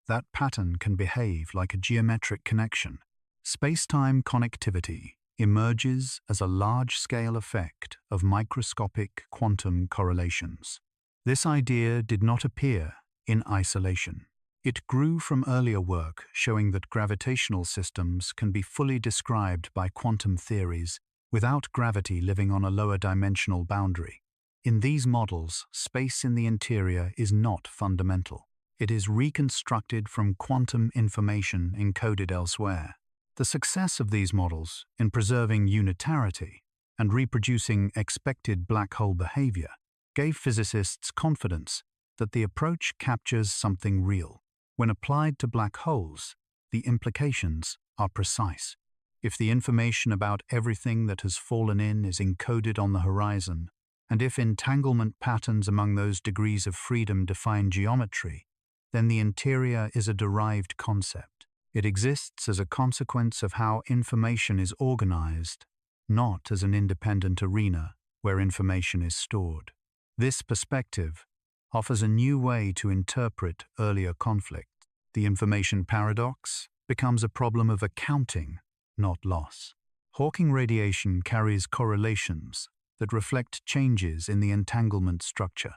that pattern can behave like a geometric connection. Spacetime connectivity emerges as a large-scale effect of microscopic quantum correlations. This idea did not appear in isolation. It grew from earlier work showing that gravitational systems can be fully described by quantum theories without gravity living on a lower dimensional boundary. In these models, space in the interior is not fundamental. It is reconstructed from quantum information encoded elsewhere. The success of these models in preserving unitarity and reproducing expected black hole behavior gave physicists confidence that the approach captures something real. When applied to black holes, the implications are precise. If the information about everything that has fallen in is encoded on the horizon, and if entanglement patterns among those degrees of freedom define geometry, then the interior is a derived concept. It exists as a consequence of how information is organized, not as an independent arena where information is stored. This perspective offers a new way to interpret earlier conflict. The information paradox becomes a problem of accounting, not loss. Hawking radiation carries correlations that reflect changes in the entanglement structure.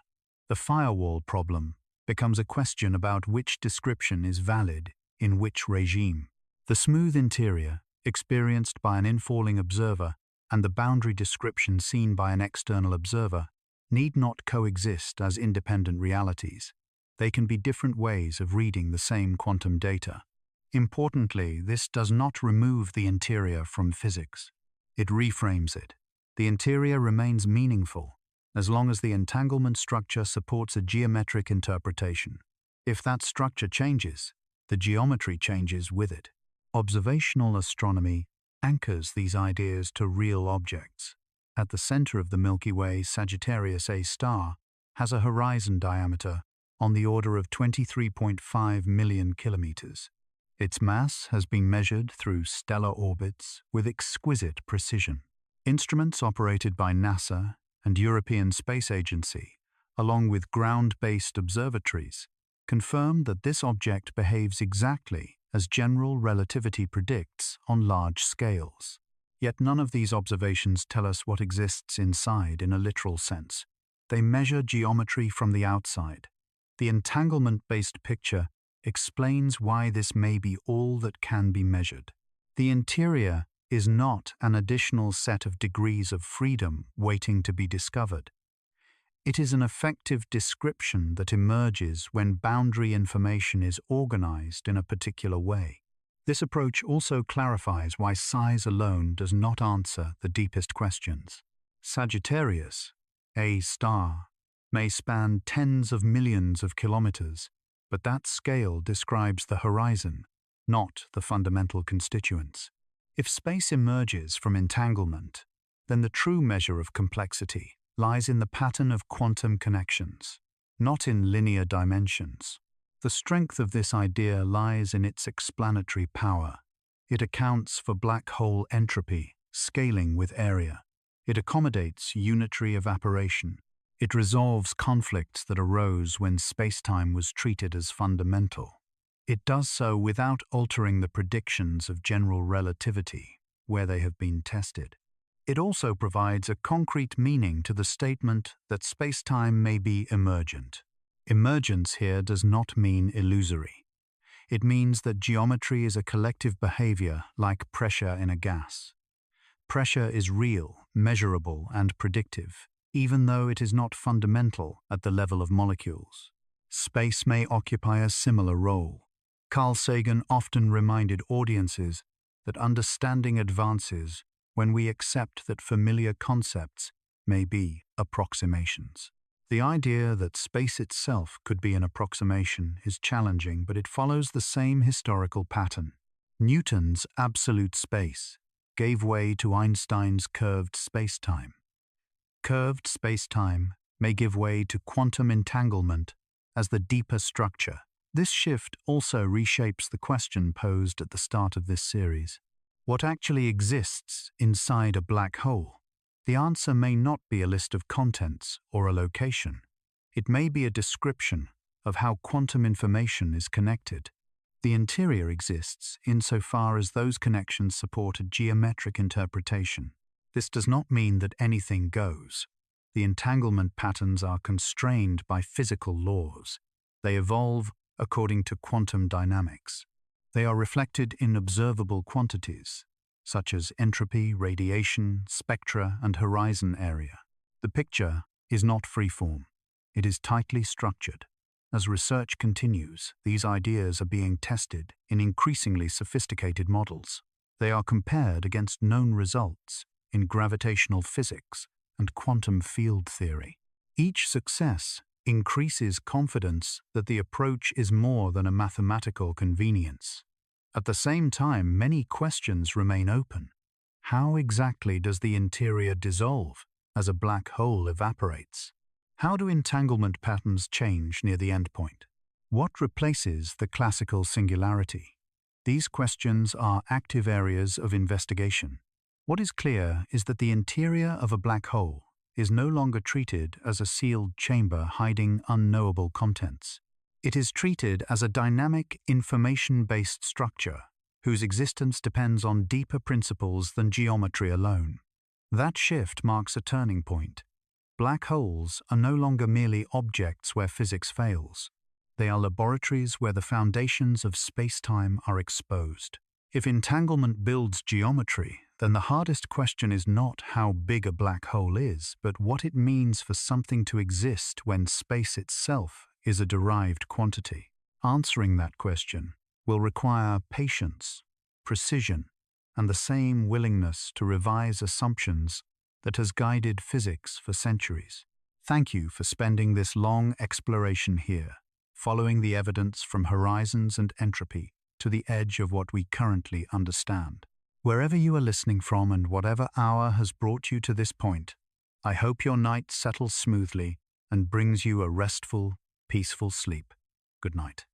The firewall problem becomes a question about which description is valid in which regime. The smooth interior, experienced by an infalling observer, and the boundary description seen by an external observer need not coexist as independent realities. They can be different ways of reading the same quantum data. Importantly, this does not remove the interior from physics. It reframes it. The interior remains meaningful as long as the entanglement structure supports a geometric interpretation. If that structure changes, the geometry changes with it. Observational astronomy anchors these ideas to real objects. At the center of the Milky Way, Sagittarius A star has a horizon diameter on the order of 23.5 million kilometers. Its mass has been measured through stellar orbits with exquisite precision. Instruments operated by NASA and European Space Agency, along with ground-based observatories, confirm that this object behaves exactly as general relativity predicts on large scales. Yet none of these observations tell us what exists inside in a literal sense. They measure geometry from the outside. The entanglement-based picture explains why this may be all that can be measured. The interior is not an additional set of degrees of freedom waiting to be discovered. It is an effective description that emerges when boundary information is organized in a particular way. This approach also clarifies why size alone does not answer the deepest questions. Sagittarius, A star, may span tens of millions of kilometers, but that scale describes the horizon, not the fundamental constituents. If space emerges from entanglement, then the true measure of complexity lies in the pattern of quantum connections, not in linear dimensions. The strength of this idea lies in its explanatory power. It accounts for black hole entropy, scaling with area. It accommodates unitary evaporation. It resolves conflicts that arose when spacetime was treated as fundamental. It does so without altering the predictions of general relativity, where they have been tested. It also provides a concrete meaning to the statement that spacetime may be emergent. Emergence here does not mean illusory. It means that geometry is a collective behavior like pressure in a gas. Pressure is real, measurable, and predictive, even though it is not fundamental at the level of molecules. Space may occupy a similar role. Carl Sagan often reminded audiences that understanding advances when we accept that familiar concepts may be approximations. The idea that space itself could be an approximation is challenging, but it follows the same historical pattern. Newton's absolute space gave way to Einstein's curved spacetime. Curved spacetime may give way to quantum entanglement as the deeper structure. This shift also reshapes the question posed at the start of this series. What actually exists inside a black hole? The answer may not be a list of contents or a location. It may be a description of how quantum information is connected. The interior exists insofar as those connections support a geometric interpretation. This does not mean that anything goes. The entanglement patterns are constrained by physical laws. They evolve according to quantum dynamics. They are reflected in observable quantities, such as entropy, radiation, spectra, and horizon area. The picture is not freeform. It is tightly structured. As research continues, these ideas are being tested in increasingly sophisticated models. They are compared against known results in gravitational physics and quantum field theory. Each success increases confidence that the approach is more than a mathematical convenience. At the same time, many questions remain open. How exactly does the interior dissolve as a black hole evaporates? How do entanglement patterns change near the endpoint? What replaces the classical singularity? These questions are active areas of investigation. What is clear is that the interior of a black hole is no longer treated as a sealed chamber hiding unknowable contents. It is treated as a dynamic, information-based structure whose existence depends on deeper principles than geometry alone. That shift marks a turning point. Black holes are no longer merely objects where physics fails. They are laboratories where the foundations of space-time are exposed. If entanglement builds geometry, then the hardest question is not how big a black hole is, but what it means for something to exist when space itself is a derived quantity. Answering that question will require patience, precision, and the same willingness to revise assumptions that has guided physics for centuries. Thank you for spending this long exploration here. following the evidence from horizons and entropy to the edge of what we currently understand. Wherever you are listening from and whatever hour has brought you to this point, I hope your night settles smoothly and brings you a restful, peaceful sleep. Good night.